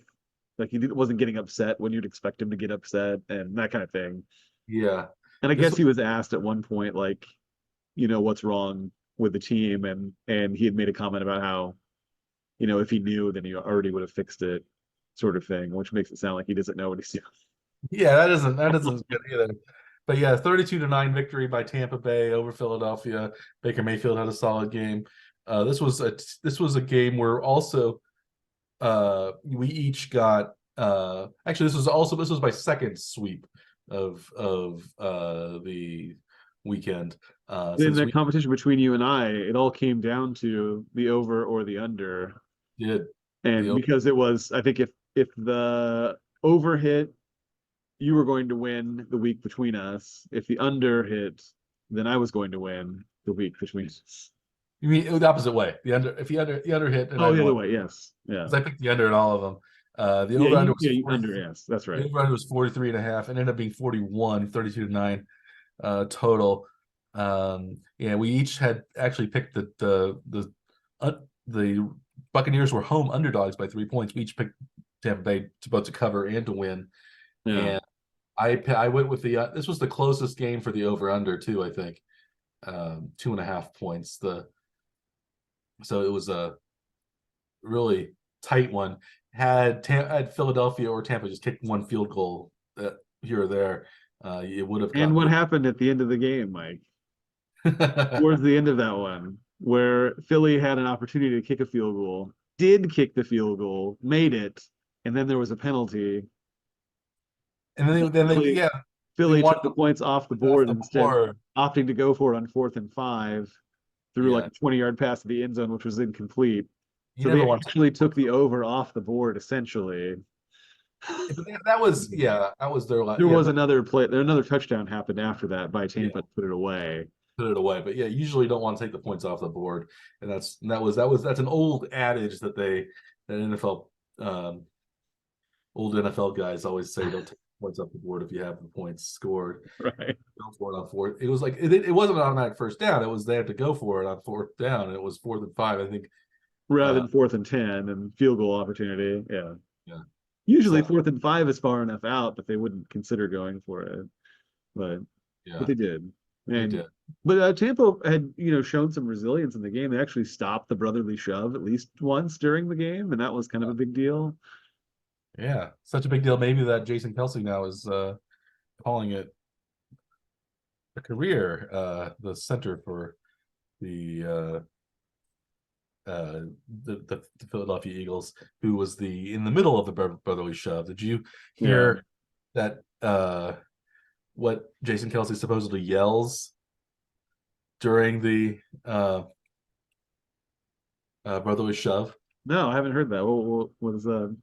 wasn't getting upset when you'd expect him to get upset and that kind of thing. yeah. And I This guess was he was asked at one point, like, what's wrong with the team, and he had made a comment about how, if he knew, then he already would have fixed it, sort of thing, which makes it sound like he doesn't know what he's doing. Yeah, that isn't good either. But yeah, 32-9 victory by Tampa Bay over Philadelphia. Baker Mayfield had a solid game. This was a game where also we each got actually this was my second sweep of the weekend. In Since the we competition between you and I, it all came down to the over or the under. did And the because it was, I think if the over hit, you were going to win the week between us. If the under hit, then I was going to win the week between us. you mean the opposite way. The under hit and Oh, I the other won way, yes. Yeah. because I picked the under in all of them. The Yeah, over under was you 40, under, yes, that's the right. over under was 43 and a half and ended up being 41, 32-9 total. Yeah, we each had actually picked the Buccaneers were home underdogs by 3 points. We each picked Tampa Bay to both to cover and to win. Yeah. And I went with the this was the closest game for the over under too. I think 2.5 points. So it was a really tight one. Had Philadelphia or Tampa just kicked one field goal here or there, it would have And gone what the happened at the end of the game, Mike? other. Towards the end of that one, where Philly had an opportunity to kick a field goal, did kick the field goal, made it, and then there was a penalty. And then they Philly, yeah they Philly took wanted the points off the off board the instead, board. opting to go for it on 4th and 5 through like Yeah, a 20-yard pass to the end zone, which was incomplete. you So they never want to take actually the took points the off. over off the board, essentially. But that was that was their There yeah was another play, another touchdown happened after that by yeah Tampa to put it away. put it away. But yeah, usually don't want to take the points off the board, and that's an old adage that old NFL guys always say don't take points off the board if you have the points scored. Right. Go for it on fourth. It was like it wasn't an automatic first down. It was they had to go for it on fourth down. And it was 4th and 5. I think. Rather Uh, than 4th and 10 and field goal opportunity. Yeah. yeah. Usually So 4th and 5 is far enough out that they wouldn't consider going for it. But yeah, they did. they And did. but Tampa had, shown some resilience in the game. They actually stopped the brotherly shove at least once during the game, and that was kind of a big deal. Yeah, such a big deal. Maybe that Jason Kelsey now is calling it a career. The center for the uh, uh, the Philadelphia Eagles, who was in the middle of the brotherly shove. Did you Yeah. hear that? What Jason Kelsey supposedly yells during the brotherly shove? No, I haven't heard that. What is that?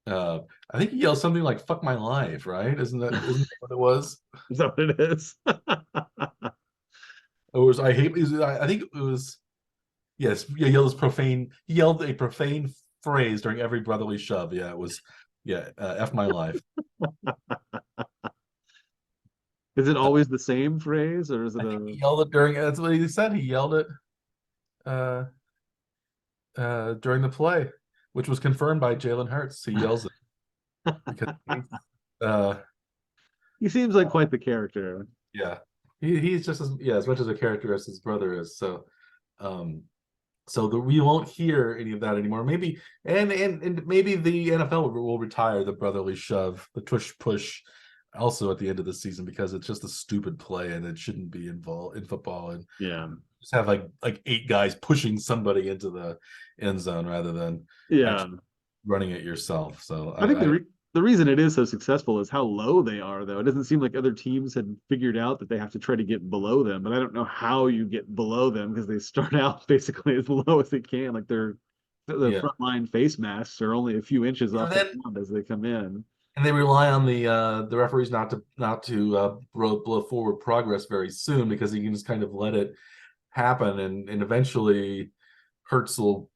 Uh, I think he yells something like "fuck my life," right? Isn't that what it was? Is that what it is? It was I hate. I think it was yes. Yeah, he yelled profane. He yelled a profane phrase during every brotherly shove. Yeah, it was "f my life." Is it always the same phrase, or is it I think he a yelled it during. That's what he said. He yelled it uh, during the play. which was confirmed by Jalen Hurts. He yells it because uh, He seems like quite the character. yeah, he's just as much as a character as his brother is. So um, we won't hear any of that anymore. Maybe and maybe the NFL will retire the brotherly shove, the tush push, also at the end of the season because it's just a stupid play and it shouldn't be involved in football. And Yeah. just have like 8 guys pushing somebody into the end zone rather than Yeah. actually running it yourself. So I think the reason it is so successful is how low they are, though. It doesn't seem like other teams had figured out that they have to try to get below them, but I don't know how you get below them because they start out basically as low as they can. Like the yeah. front line face masks are only a few inches And off the then ground as they come in. they rely on the referees not to blow forward progress very soon because you can just kind of let it happen and eventually Hertz will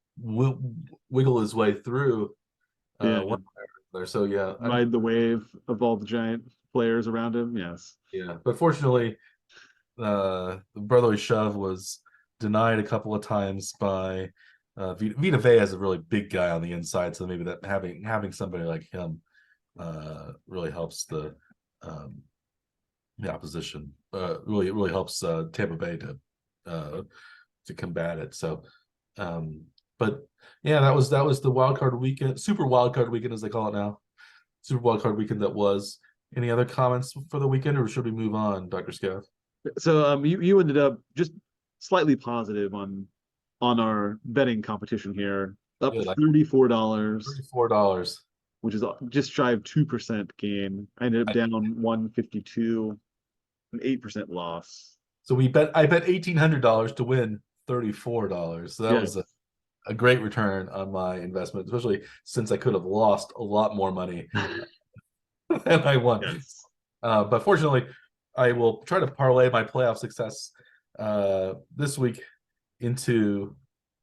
wiggle his way through Yeah. one there. So yeah, Ride the wave of all the giant players around him. Yes. yeah. But fortunately, the brotherly shove was denied a couple of times by Vita Vea is a really big guy on the inside, so maybe that having somebody like him really helps um, the opposition. Really helps Tampa Bay to combat it. So, um, but yeah, that was the wild card weekend, super wild card weekend as they call it now, super wild card weekend that was. Any other comments for the weekend, or should we move on, Dr. Scav? So you ended up just slightly positive on our betting competition here, up Good. $34, $34. which is just shy of 2% gain. I ended up I, down 152, an 8% loss. so I bet $1,800 to win $34. So that Yeah. was a great return on my investment, especially since I could have lost a lot more money than I won. Yes. But fortunately, I will try to parlay my playoff success this week into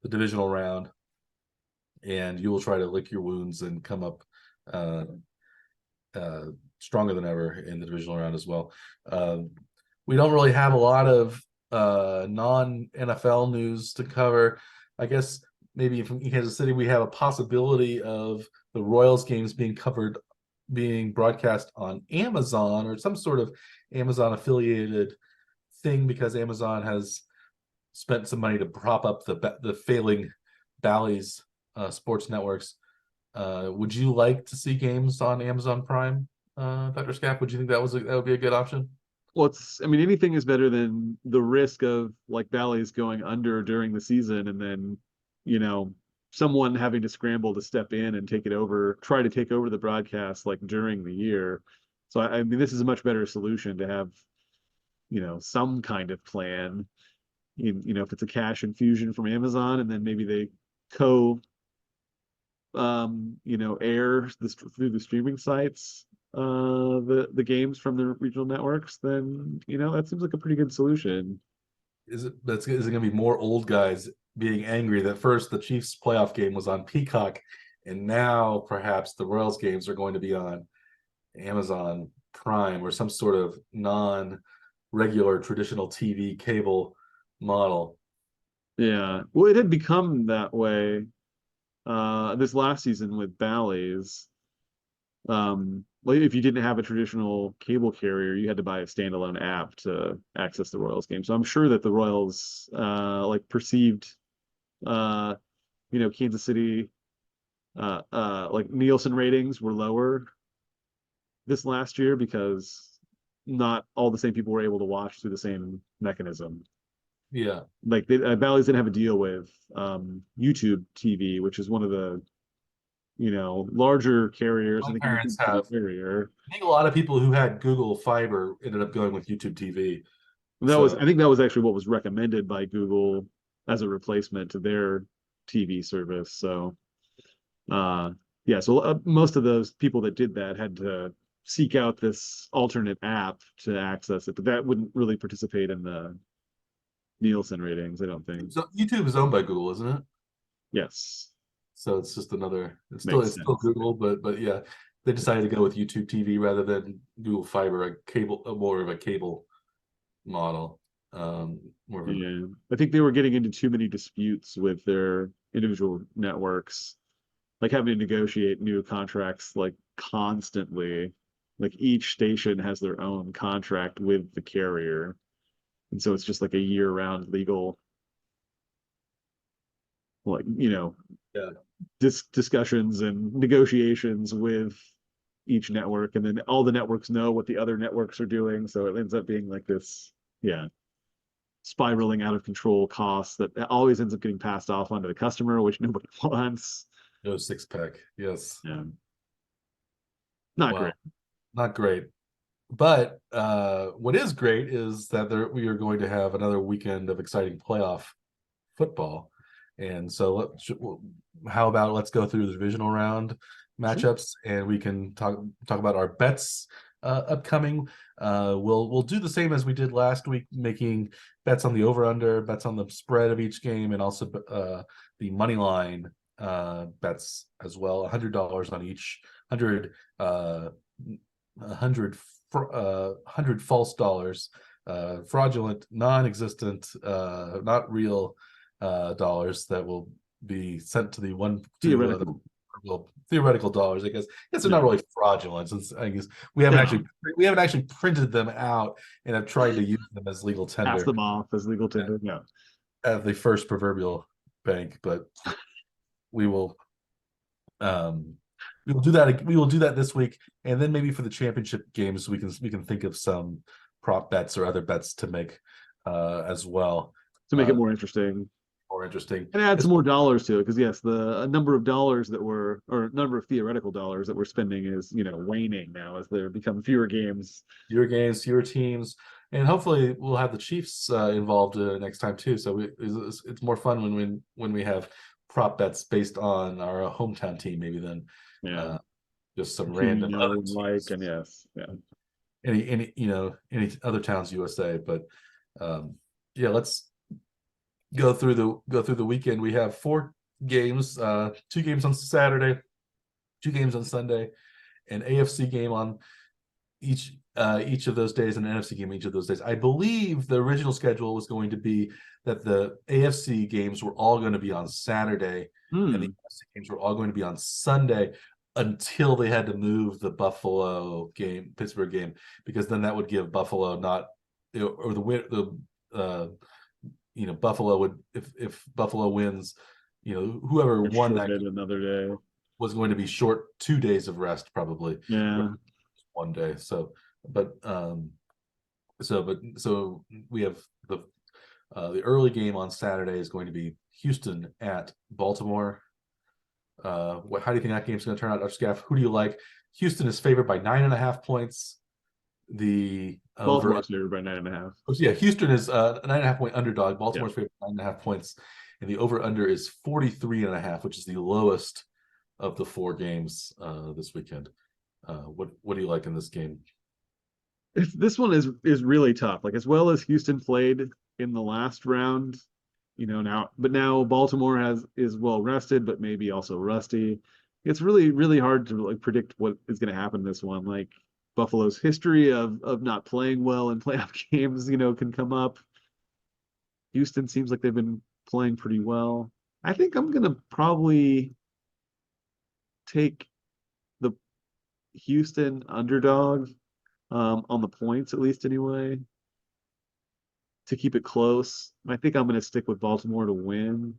the divisional round, and you will try to lick your wounds and come up uh, uh, stronger than ever in the divisional round as well. We don't really have a lot of non NFL news to cover. I guess maybe from Kansas City, we have a possibility of the Royals games being broadcast on Amazon or some sort of Amazon affiliated thing because Amazon has spent some money to prop up the failing Bally's sports networks. Would you like to see games on Amazon Prime, Dr. Scaff? Would you think that would be a good option? Well, I mean, anything is better than the risk of like Bally's going under during the season and then, you know, someone having to scramble to step in and take it over, try to take over the broadcast like during the year. So I mean, this is a much better solution to have, some kind of plan. If it's a cash infusion from Amazon and then maybe they co air through the streaming sites the games from the regional networks, then that seems like a pretty good solution. Is it going to be more old guys being angry that first the Chiefs playoff game was on Peacock, and now perhaps the Royals games are going to be on Amazon Prime or some sort of non-regular traditional TV cable model? Yeah, well, it had become that way this last season with Bally's. Like if you didn't have a traditional cable carrier, you had to buy a standalone app to access the Royals game. So I'm sure that the Royals like perceived uh Kansas City like Nielsen ratings were lower this last year because not all the same people were able to watch through the same mechanism. Yeah, Like Bally's didn't have a deal with YouTube TV, which is one of the larger carriers. I my think it's a parents big city have. carrier. I think a lot of people who had Google Fiber ended up going with YouTube TV. So I think that was actually what was recommended by Google as a replacement to their TV service. So, uh, yeah, so most of those people that did that had to seek out this alternate app to access it, but that wouldn't really participate in the Nielsen ratings, I don't think. YouTube is owned by Google, isn't it? Yes, So it's just another. makes It's still sense. Google, but yeah, they decided to go with YouTube TV rather than Google Fiber, more of a cable model. More of an Yeah, I think they were getting into too many disputes with their individual networks. like having to negotiate new contracts like constantly. Like each station has their own contract with the carrier. And so it's just like a year-round legal, like, Yeah. discussions and negotiations with each network. And then all the networks know what the other networks are doing. So it ends up being like this, yeah, spiraling out of control costs that always ends up getting passed off onto the customer, which nobody wants. No six pack. Yes. Yeah. Not great. Well, not great. But what is great is that we are going to have another weekend of exciting playoff football. And so how about let's go through the divisional round Sure. matchups, and we can talk about our bets upcoming. We'll do the same as we did last week, making bets on the over under, bets on the spread of each game, and also the money line bets as well. $100 on each, 100 false dollars, fraudulent, non-existent, not real dollars that will be sent to the one to Theoretical. well, theoretical dollars. I guess they're Yeah. not really fraudulent. Since I guess No. we haven't actually printed them out and have tried to use them as legal Pass tender them off as legal tender. No. at the first proverbial bank, but we will um we will do that this week, and then maybe for the championship games we can think of some prop bets or other bets to make as well, To make it more interesting. more interesting. And add some more dollars to it, because yes, the number of dollars that we're, or number of theoretical dollars that we're spending is, waning now as there become fewer games. Fewer games, fewer teams, and hopefully we'll have the Chiefs involved next time too. So it's more fun when we have prop bets based on our hometown team, maybe than Yeah. just some Who you random know other and like, teams, and yes. Yeah. any other towns USA. But yeah, let's go through the weekend. We have 4 games, 2 games on Saturday, 2 games on Sunday, an AFC game on each of those days, and an NFC game each of those days. I believe the original schedule was going to be that the AFC games were all going to be on Saturday, and the NFC games were all going to be on Sunday, until they had to move the Pittsburgh game, because then that would give Buffalo not, or Buffalo would, if Buffalo wins, whoever won that game Another day. was going to be short 2 days of rest, probably. Yeah. One day. So we have the early game on Saturday is going to be Houston at Baltimore. How do you think that game's going to turn out, Scaff? Who do you like? Houston is favored by 9.5 points. The Baltimore's favored by 9.5. Yeah, Houston is a 9.5 point underdog. Baltimore's favored by 9.5 points, and the over under is 43.5, which is the lowest of the 4 games this weekend. What do you like in this game? This one is really tough. Like, as well as Houston played in the last round, now Baltimore is well rested, but maybe also rusty. It's really, really hard to like predict what is going to happen in this one. Like, Buffalo's history of not playing well in playoff games, can come up. Houston seems like they've been playing pretty well. I think I'm gonna probably take the Houston underdog, on the points, at least anyway, to keep it close. I think I'm going to stick with Baltimore to win.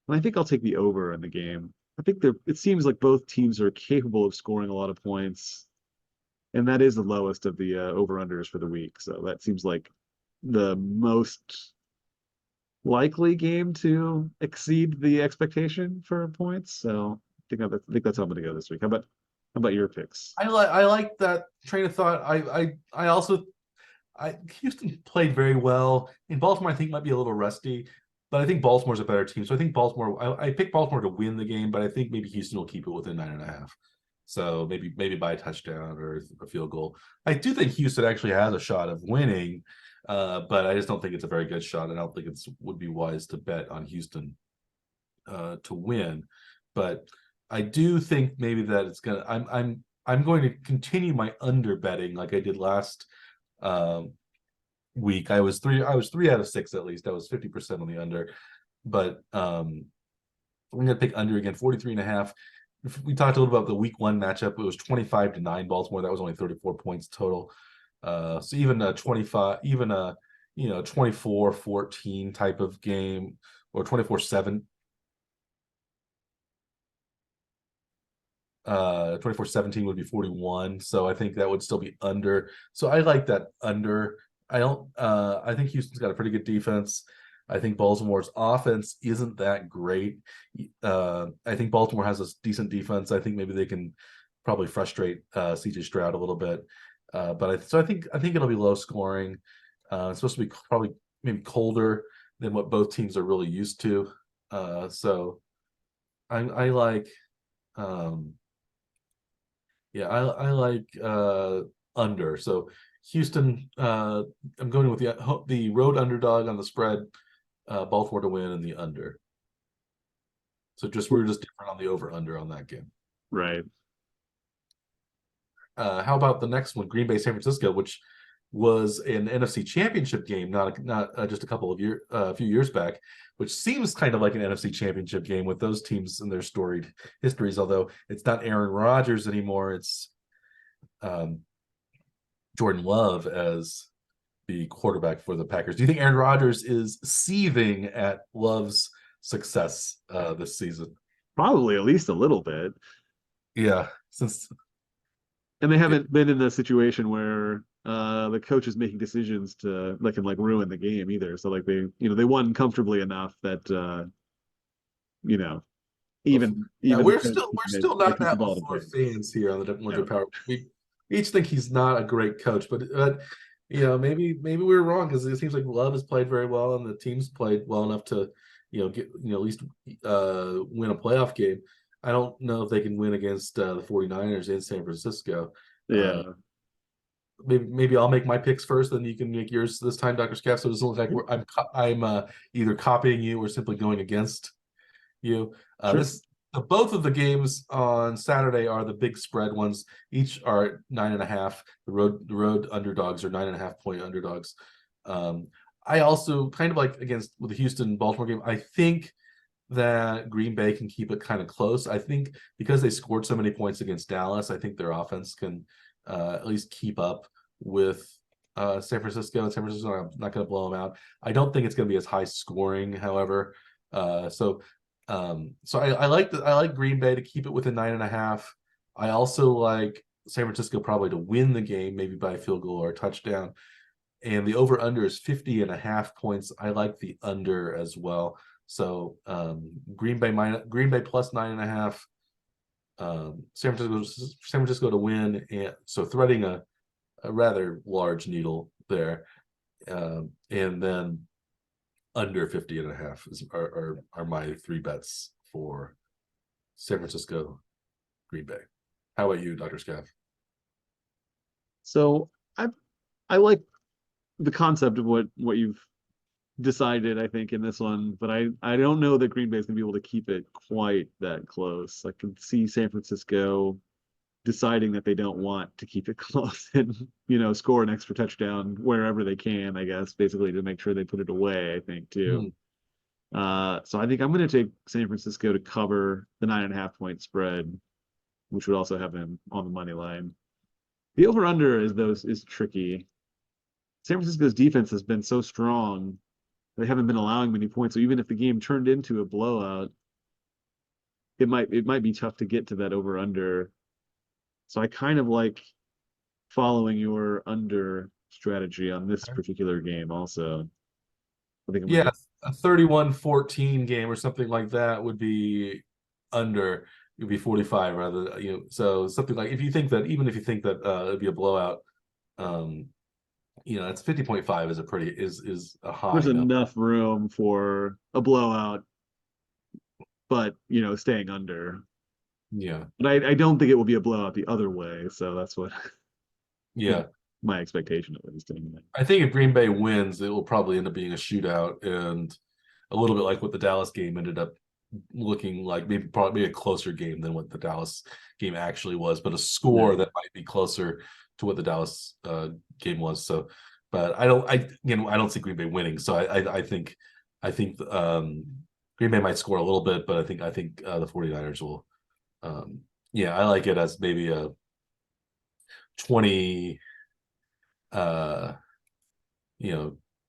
And I think I'll take the over in the game. I think it seems like both teams are capable of scoring a lot of points. And that is the lowest of the over-unders for the week. So that seems like the most likely game to exceed the expectation for points. So I think that's how I'm going to go this week. How about your picks? I like that train of thought. I also Houston played very well. In Baltimore, I think might be a little rusty, but I think Baltimore's a better team. So I think Baltimore. I picked Baltimore to win the game, but I think maybe Houston will keep it within 9.5. So maybe by a touchdown or a field goal. I do think Houston actually has a shot of winning, but I just don't think it's a very good shot. And I don't think it would be wise to bet on Houston to win. But I do think maybe that it's gonna. I'm going to continue my under betting like I did last week. I was 3 out of 6 at least. I was 50% on the under, but I'm going to pick under again, 43.5. We talked a little about the week 1 matchup. It was 25-9 Baltimore. That was only 34 points total. So even a 25, even a 24-14 type of game, or 24-7. 24-17 would be 41. So I think that would still be under. So I like that under. I think Houston's got a pretty good defense. I think Baltimore's offense isn't that great. I think Baltimore has a decent defense. I think maybe they can probably frustrate CJ Stroud a little bit. So I think it'll be low scoring. It's supposed to be probably maybe colder than what both teams are really used to. So I like I like under. So Houston, I'm going with the road underdog on the spread, Baltimore to win and the under. So we're just different on the over under on that game. Right. How about the next one, Green Bay San Francisco, which was an NFC Championship game, not just a few years back, which seems kind of like an NFC Championship game with those teams and their storied histories. Although it's not Aaron Rodgers anymore, it's Jordan Love as the quarterback for the Packers. Do you think Aaron Rodgers is seething at Love's success this season? Probably at least a little bit. Yeah, and they haven't been in the situation where the coach is making decisions that can ruin the game either. So they won comfortably enough that even we're still not the Matt ball to LaFleur play. fans here on the Winter Power. We each think he's not a great coach, but maybe we're wrong, because it seems like Love has played very well and the team's played well enough to get at least win a playoff game. I don't know if they can win against the 49ers in San Francisco. Yeah. Maybe I'll make my picks first, then you can make yours this time, Dr. Scaff. So it doesn't look like I'm either copying you or simply going against you. Sure. Both of the games on Saturday are the big spread ones. Each are 9.5. The road underdogs are 9.5 point underdogs. I also kind of like with the Houston Baltimore game. I think that Green Bay can keep it kind of close. I think because they scored so many points against Dallas, I think their offense can at least keep up with San Francisco. And San Francisco, I'm not going to blow them out. I don't think it's going to be as high scoring, however. So I like Green Bay to keep it within 9.5. I also like San Francisco probably to win the game, maybe by a field goal or a touchdown. And the over under is 50.5 points. I like the under as well. So Green Bay plus 9.5. San Francisco to win, and so threading a rather large needle there, and then under 50.5 are my 3 bets for San Francisco, Green Bay. How about you, Dr. Scaff? So I like the concept of what you've decided, I think, in this one, but I don't know that Green Bay is going to be able to keep it quite that close. I can see San Francisco deciding that they don't want to keep it close and score an extra touchdown wherever they can, I guess, basically to make sure they put it away, I think, too. So I think I'm going to take San Francisco to cover the 9.5 point spread, which would also have them on the money line. The over under is tricky. San Francisco's defense has been so strong. They haven't been allowing many points. So even if the game turned into a blowout, it might be tough to get to that over under. So I kind of like following your under strategy on this particular game also. I think a 31-14 game or something like that would be under. It would be 45 rather, so something like, even if you think that it'd be a blowout, it's 50.5 is a high. There's enough room for a blowout, but staying under. Yeah. But I don't think it will be a blowout the other way. So that's what my expectation of it is. I think if Green Bay wins, it will probably end up being a shootout, and a little bit like what the Dallas game ended up looking like, probably a closer game than what the Dallas game actually was, but a score that might be closer to what the Dallas game was. So, but I don't see Green Bay winning. So I think Green Bay might score a little bit, but I think the 49ers will. Yeah, I like it as maybe a 20, uh,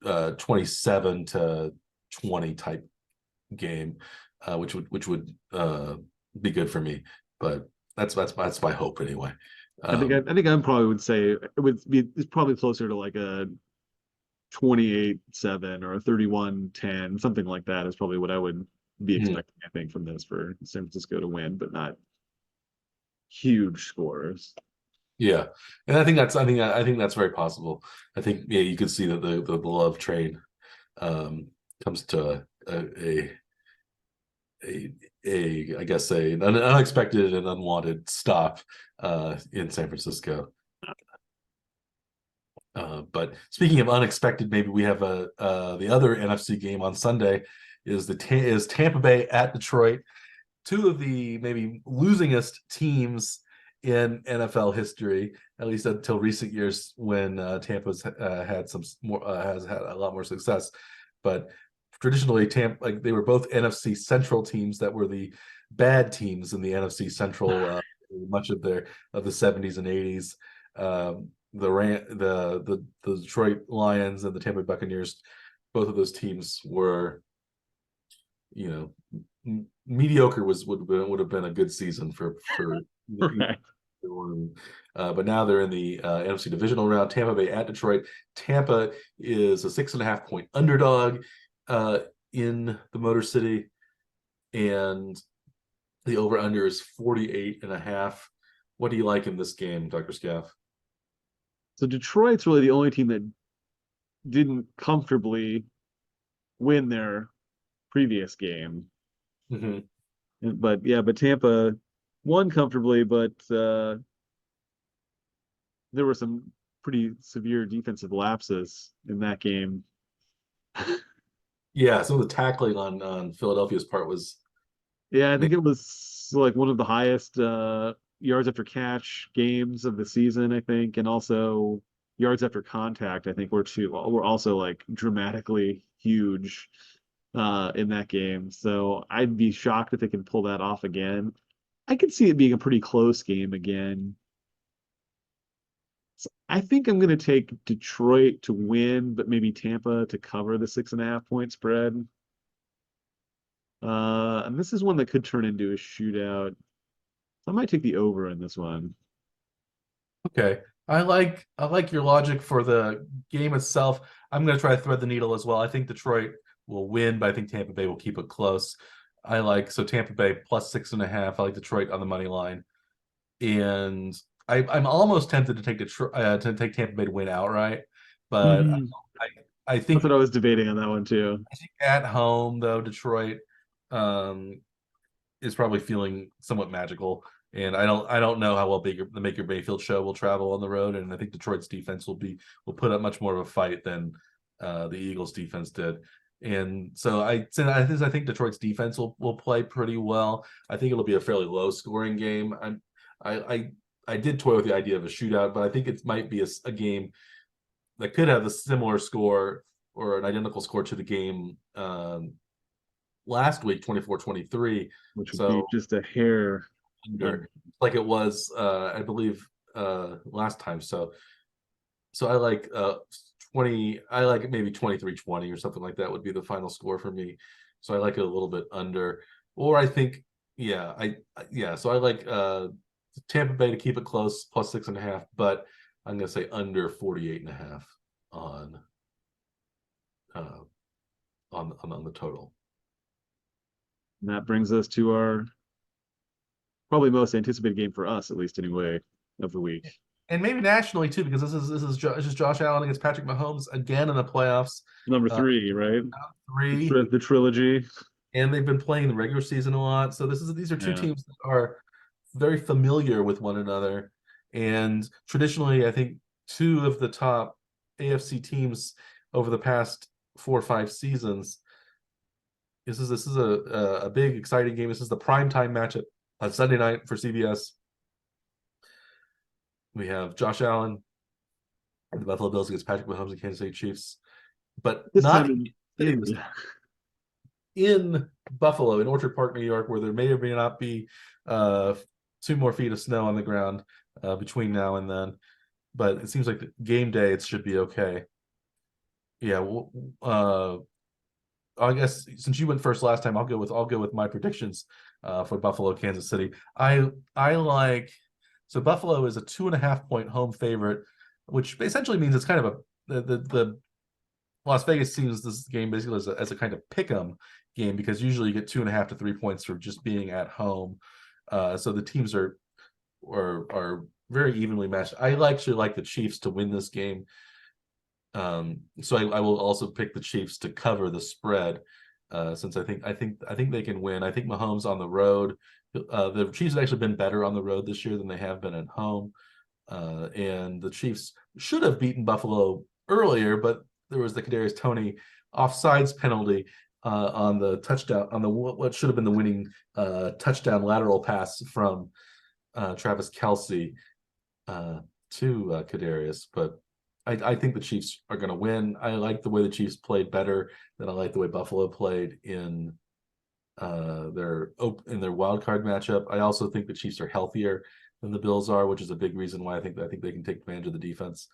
27-20 type game, which would be good for me. But that's my hope anyway. I think I probably would say it's probably closer to like a 28-7 or a 31-10, something like that is probably what I would be Mhm. expecting, I think, from this for San Francisco to win, but not huge scores. Yeah, and I think that's very possible. I think yeah, you could see that the love train um, comes to a, I guess an unexpected and unwanted stop in San Francisco. But speaking of unexpected, maybe we have the other NFC game on Sunday is Tampa Bay at Detroit, two of the maybe losingest teams in NFL history, at least until recent years when Tampa's had some more has had a lot more success. But traditionally, Tampa like they were both NFC Central teams that were the bad teams in the NFC Central much of the 70s and 80s. The Detroit Lions and the Tampa Buccaneers, both of those teams were, mediocre would have been a good season for Right. but now they're in the NFC divisional round. Tampa Bay at Detroit. Tampa is a 6.5 point underdog in the Motor City, and the over under is 48.5. What do you like in this game, Dr. Scaff? So Detroit's really the only team that didn't comfortably win their previous game. Mm-hmm. But yeah, but Tampa won comfortably, but there were some pretty severe defensive lapses in that game. Yeah, some of the tackling on Philadelphia's part was. Yeah, I think it was like one of the highest yards after catch games of the season, I think, and also yards after contact, I think were also like dramatically huge in that game. So I'd be shocked if they can pull that off again. I could see it being a pretty close game again. So I think I'm going to take Detroit to win, but maybe Tampa to cover the 6.5 point spread. And this is one that could turn into a shootout. I might take the over in this one. Okay. I like your logic for the game itself. I'm going to try to thread the needle as well. I think Detroit will win, but I think Tampa Bay will keep it close. So Tampa Bay plus 6.5. I like Detroit on the money line, and I'm almost tempted to take Tampa Bay to win outright, but Mhm. I That's what think I was debating on that one too. I think at home though Detroit um, is probably feeling somewhat magical. And I don't know how well the Baker Mayfield show will travel on the road, and I think Detroit's defense will put up much more of a fight than the Eagles' defense did. And so I think Detroit's defense will play pretty well. I think it'll be a fairly low scoring game. I did toy with the idea of a shootout, but I think it might be a game that could have a similar score or an identical score to the game last week, 24-23. Which would be So just a hair under. under like it was I believe last time. So I like 20, I like maybe 23-20 or something like that would be the final score for me. So I like it a little bit under. Or I think yeah, so I like Tampa Bay to keep it close plus 6.5, but I'm gonna say under 48.5 on uh on the total. And that brings us to our probably most anticipated game for us, at least anyway, of the week. And maybe nationally too, because this is Josh Allen against Patrick Mahomes again in the playoffs. Number Uh, three, right? Three, The trilogy. and they've been playing the regular season a lot. So these are two Yeah. teams that are very familiar with one another. And traditionally, I think two of the top AFC teams over the past 4 or 5 seasons. This is a big exciting game. This is the primetime matchup on Sunday night for CBS. We have Josh Allen and the Buffalo Bills against Patrick Mahomes and Kansas City Chiefs, but This not time in City this India. time. in Buffalo, in Orchard Park, New York, where there may or may not be 2 more feet of snow on the ground between now and then. But it seems like the game day, it should be okay. Yeah, I guess since you went first last time, I'll go with my predictions for Buffalo, Kansas City. I like so Buffalo is a 2.5 point home favorite, which essentially means it's kind of the Las Vegas sees this game basically as a kind of pick 'em game, because usually you get 2.5 to 3 points for just being at home. So the teams are very evenly matched. I actually like the Chiefs to win this game. So I will also pick the Chiefs to cover the spread, since I think they can win. I think Mahomes on the road. The Chiefs have actually been better on the road this year than they have been at home, and the Chiefs should have beaten Buffalo earlier, but there was the Kadarius Toney offsides penalty on the touchdown, on the what should have been the winning touchdown lateral pass from Travis Kelce to Kadarius. But I think the Chiefs are going to win. I like the way the Chiefs played better than I like the way Buffalo played in their wild card matchup. I also think the Chiefs are healthier than the Bills are, which is a big reason why I think they can take advantage of the defense.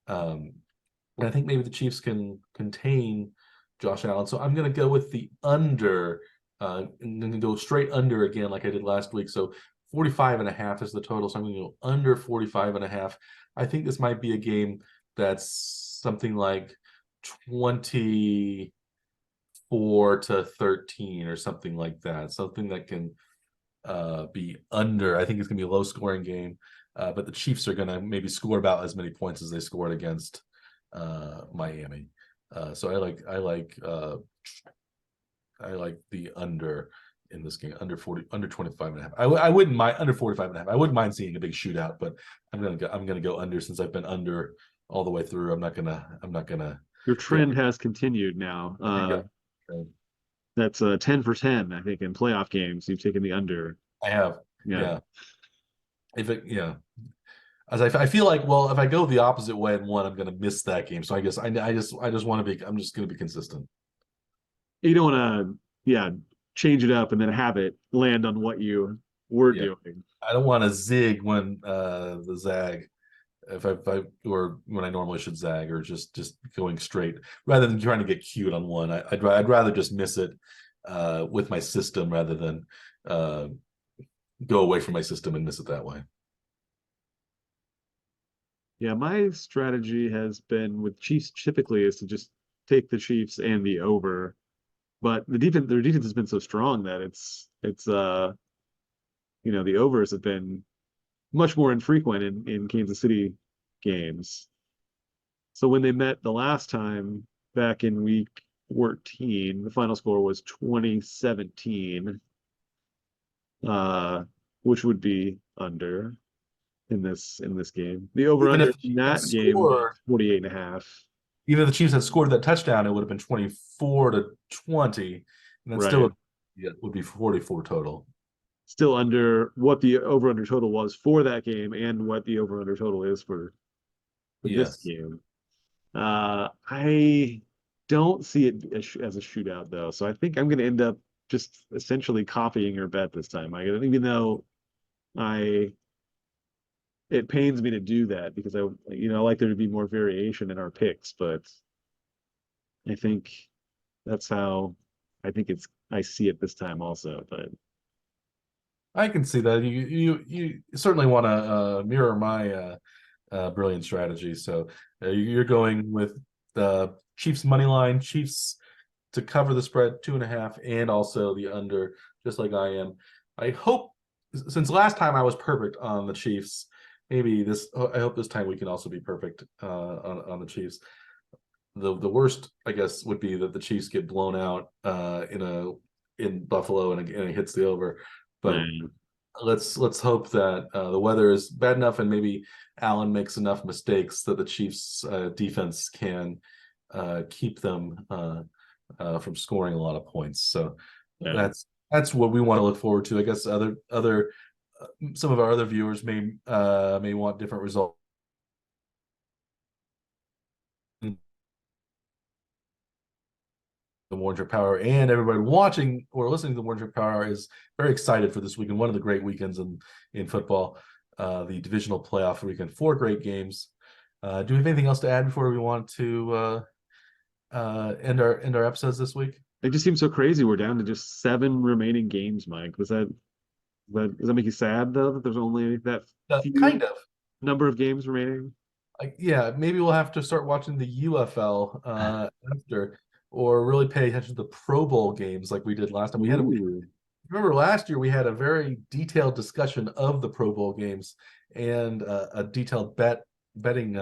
And I think maybe the Chiefs can contain Josh Allen. So I'm going to go with the under. I'm going to go straight under again, like I did last week. So 45.5 is the total. So I'm going to go under 45.5. I think this might be a game that's something like 24-13 or something like that. Something that can be under. I think it's going to be a low scoring game, but the Chiefs are going to maybe score about as many points as they scored against Miami. So I like the under in this game, under 25.5. I wouldn't mind under 45.5. I wouldn't mind seeing a big shootout, but I'm gonna go under, since I've been under all the way through. I'm not gonna Your go. trend has continued now. Okay. That's 10 for 10, I think, in playoff games. You've taken the under. I have, Yeah. yeah. Yeah. As I feel like, well, if I go the opposite way and one, I'm going to miss that game. So I guess I just want to be. I'm just going to be consistent. You don't want to, yeah, change it up and then have it land on what you were Yeah, doing. I don't want to zig when the zag, if I or when I normally should zag, or just going straight rather than trying to get cute on one. I'd rather just miss it with my system rather than go away from my system and miss it that way. Yeah, my strategy has been with Chiefs typically is to just take the Chiefs and the over. But their defense has been so strong that the overs have been much more infrequent in Kansas City games. So when they met the last time back in week 14, the final score was 2017, uh, which would be under in this game. The over Even if under the in Chiefs had that game was scored, 48 and a half. even if the Chiefs had scored that touchdown, it would have been 24-20, and then Right. still it would be 44 total. Still under what the over under total was for that game and what the over under total is for this Yes. game. I don't see it as a shootout though, so I think I'm going to end up just essentially copying your bet this time. Even though I it pains me to do that because I like there to be more variation in our picks, but I think that's how I see it this time also. But I can see that. You certainly want to mirror my brilliant strategy. So you're going with the Chiefs money line, Chiefs to cover the spread 2.5, and also the under, just like I am. I hope, since last time I was perfect on the Chiefs, maybe this. I hope this time we can also be perfect on the Chiefs. The worst, I guess, would be that the Chiefs get blown out in Buffalo and it hits the over. But man, let's hope that the weather is bad enough and maybe Allen makes enough mistakes that the Chiefs defense can keep them from scoring a lot of points. So yeah. that's what we want to look forward to. I guess other some of our other viewers may want different results. the Warren Trip Power and everybody watching or listening to the Warren Trip Power is very excited for this weekend. One of the great weekends in football, the divisional playoff weekend. 4 great games. Do we have anything else to add before we want to end our episodes this week? It just seems so crazy. We're down to just 7 remaining games, Mike. Does that make you sad though that there's only that few Kind of. number of games remaining? Yeah, maybe we'll have to start watching the UFL after, or really pay attention to the Pro Bowl games like we did last time. Ooh. Remember last year we had a very detailed discussion of the Pro Bowl games and a detailed betting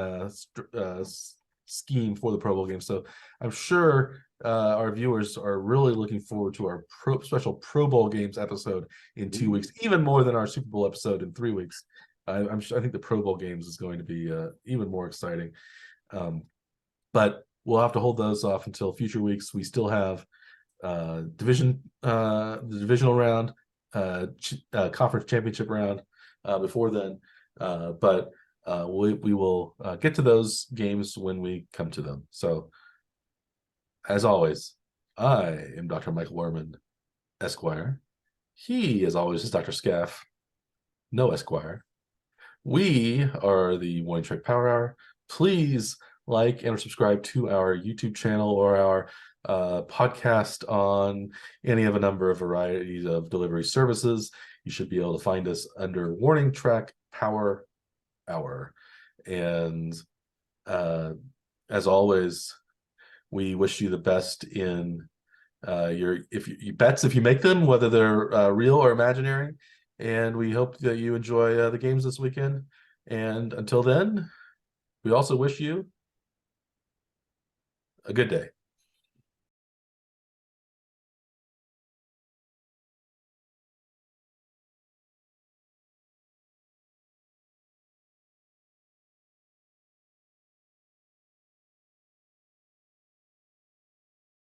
scheme for the Pro Bowl games. So I'm sure our viewers are really looking forward to our special Pro Bowl games episode in 2 weeks, even more than our Super Bowl episode in 3 weeks. I think the Pro Bowl games is going to be even more exciting. But we'll have to hold those off until future weeks. We still have the divisional round, conference championship round before then. But we will get to those games when we come to them. So, as always, I am Dr. Michael Werman, Esquire. He, as always, is Dr. Scaff, no Esquire. We are the Warning Track Power Hour. Please like and subscribe to our YouTube channel or our podcast on any of a number of varieties of delivery services. You should be able to find us under Warning Track Power Hour. And as always, we wish you the best in your bets if you make them, whether they're real or imaginary. And we hope that you enjoy the games this weekend. And until then, we also wish you a good day.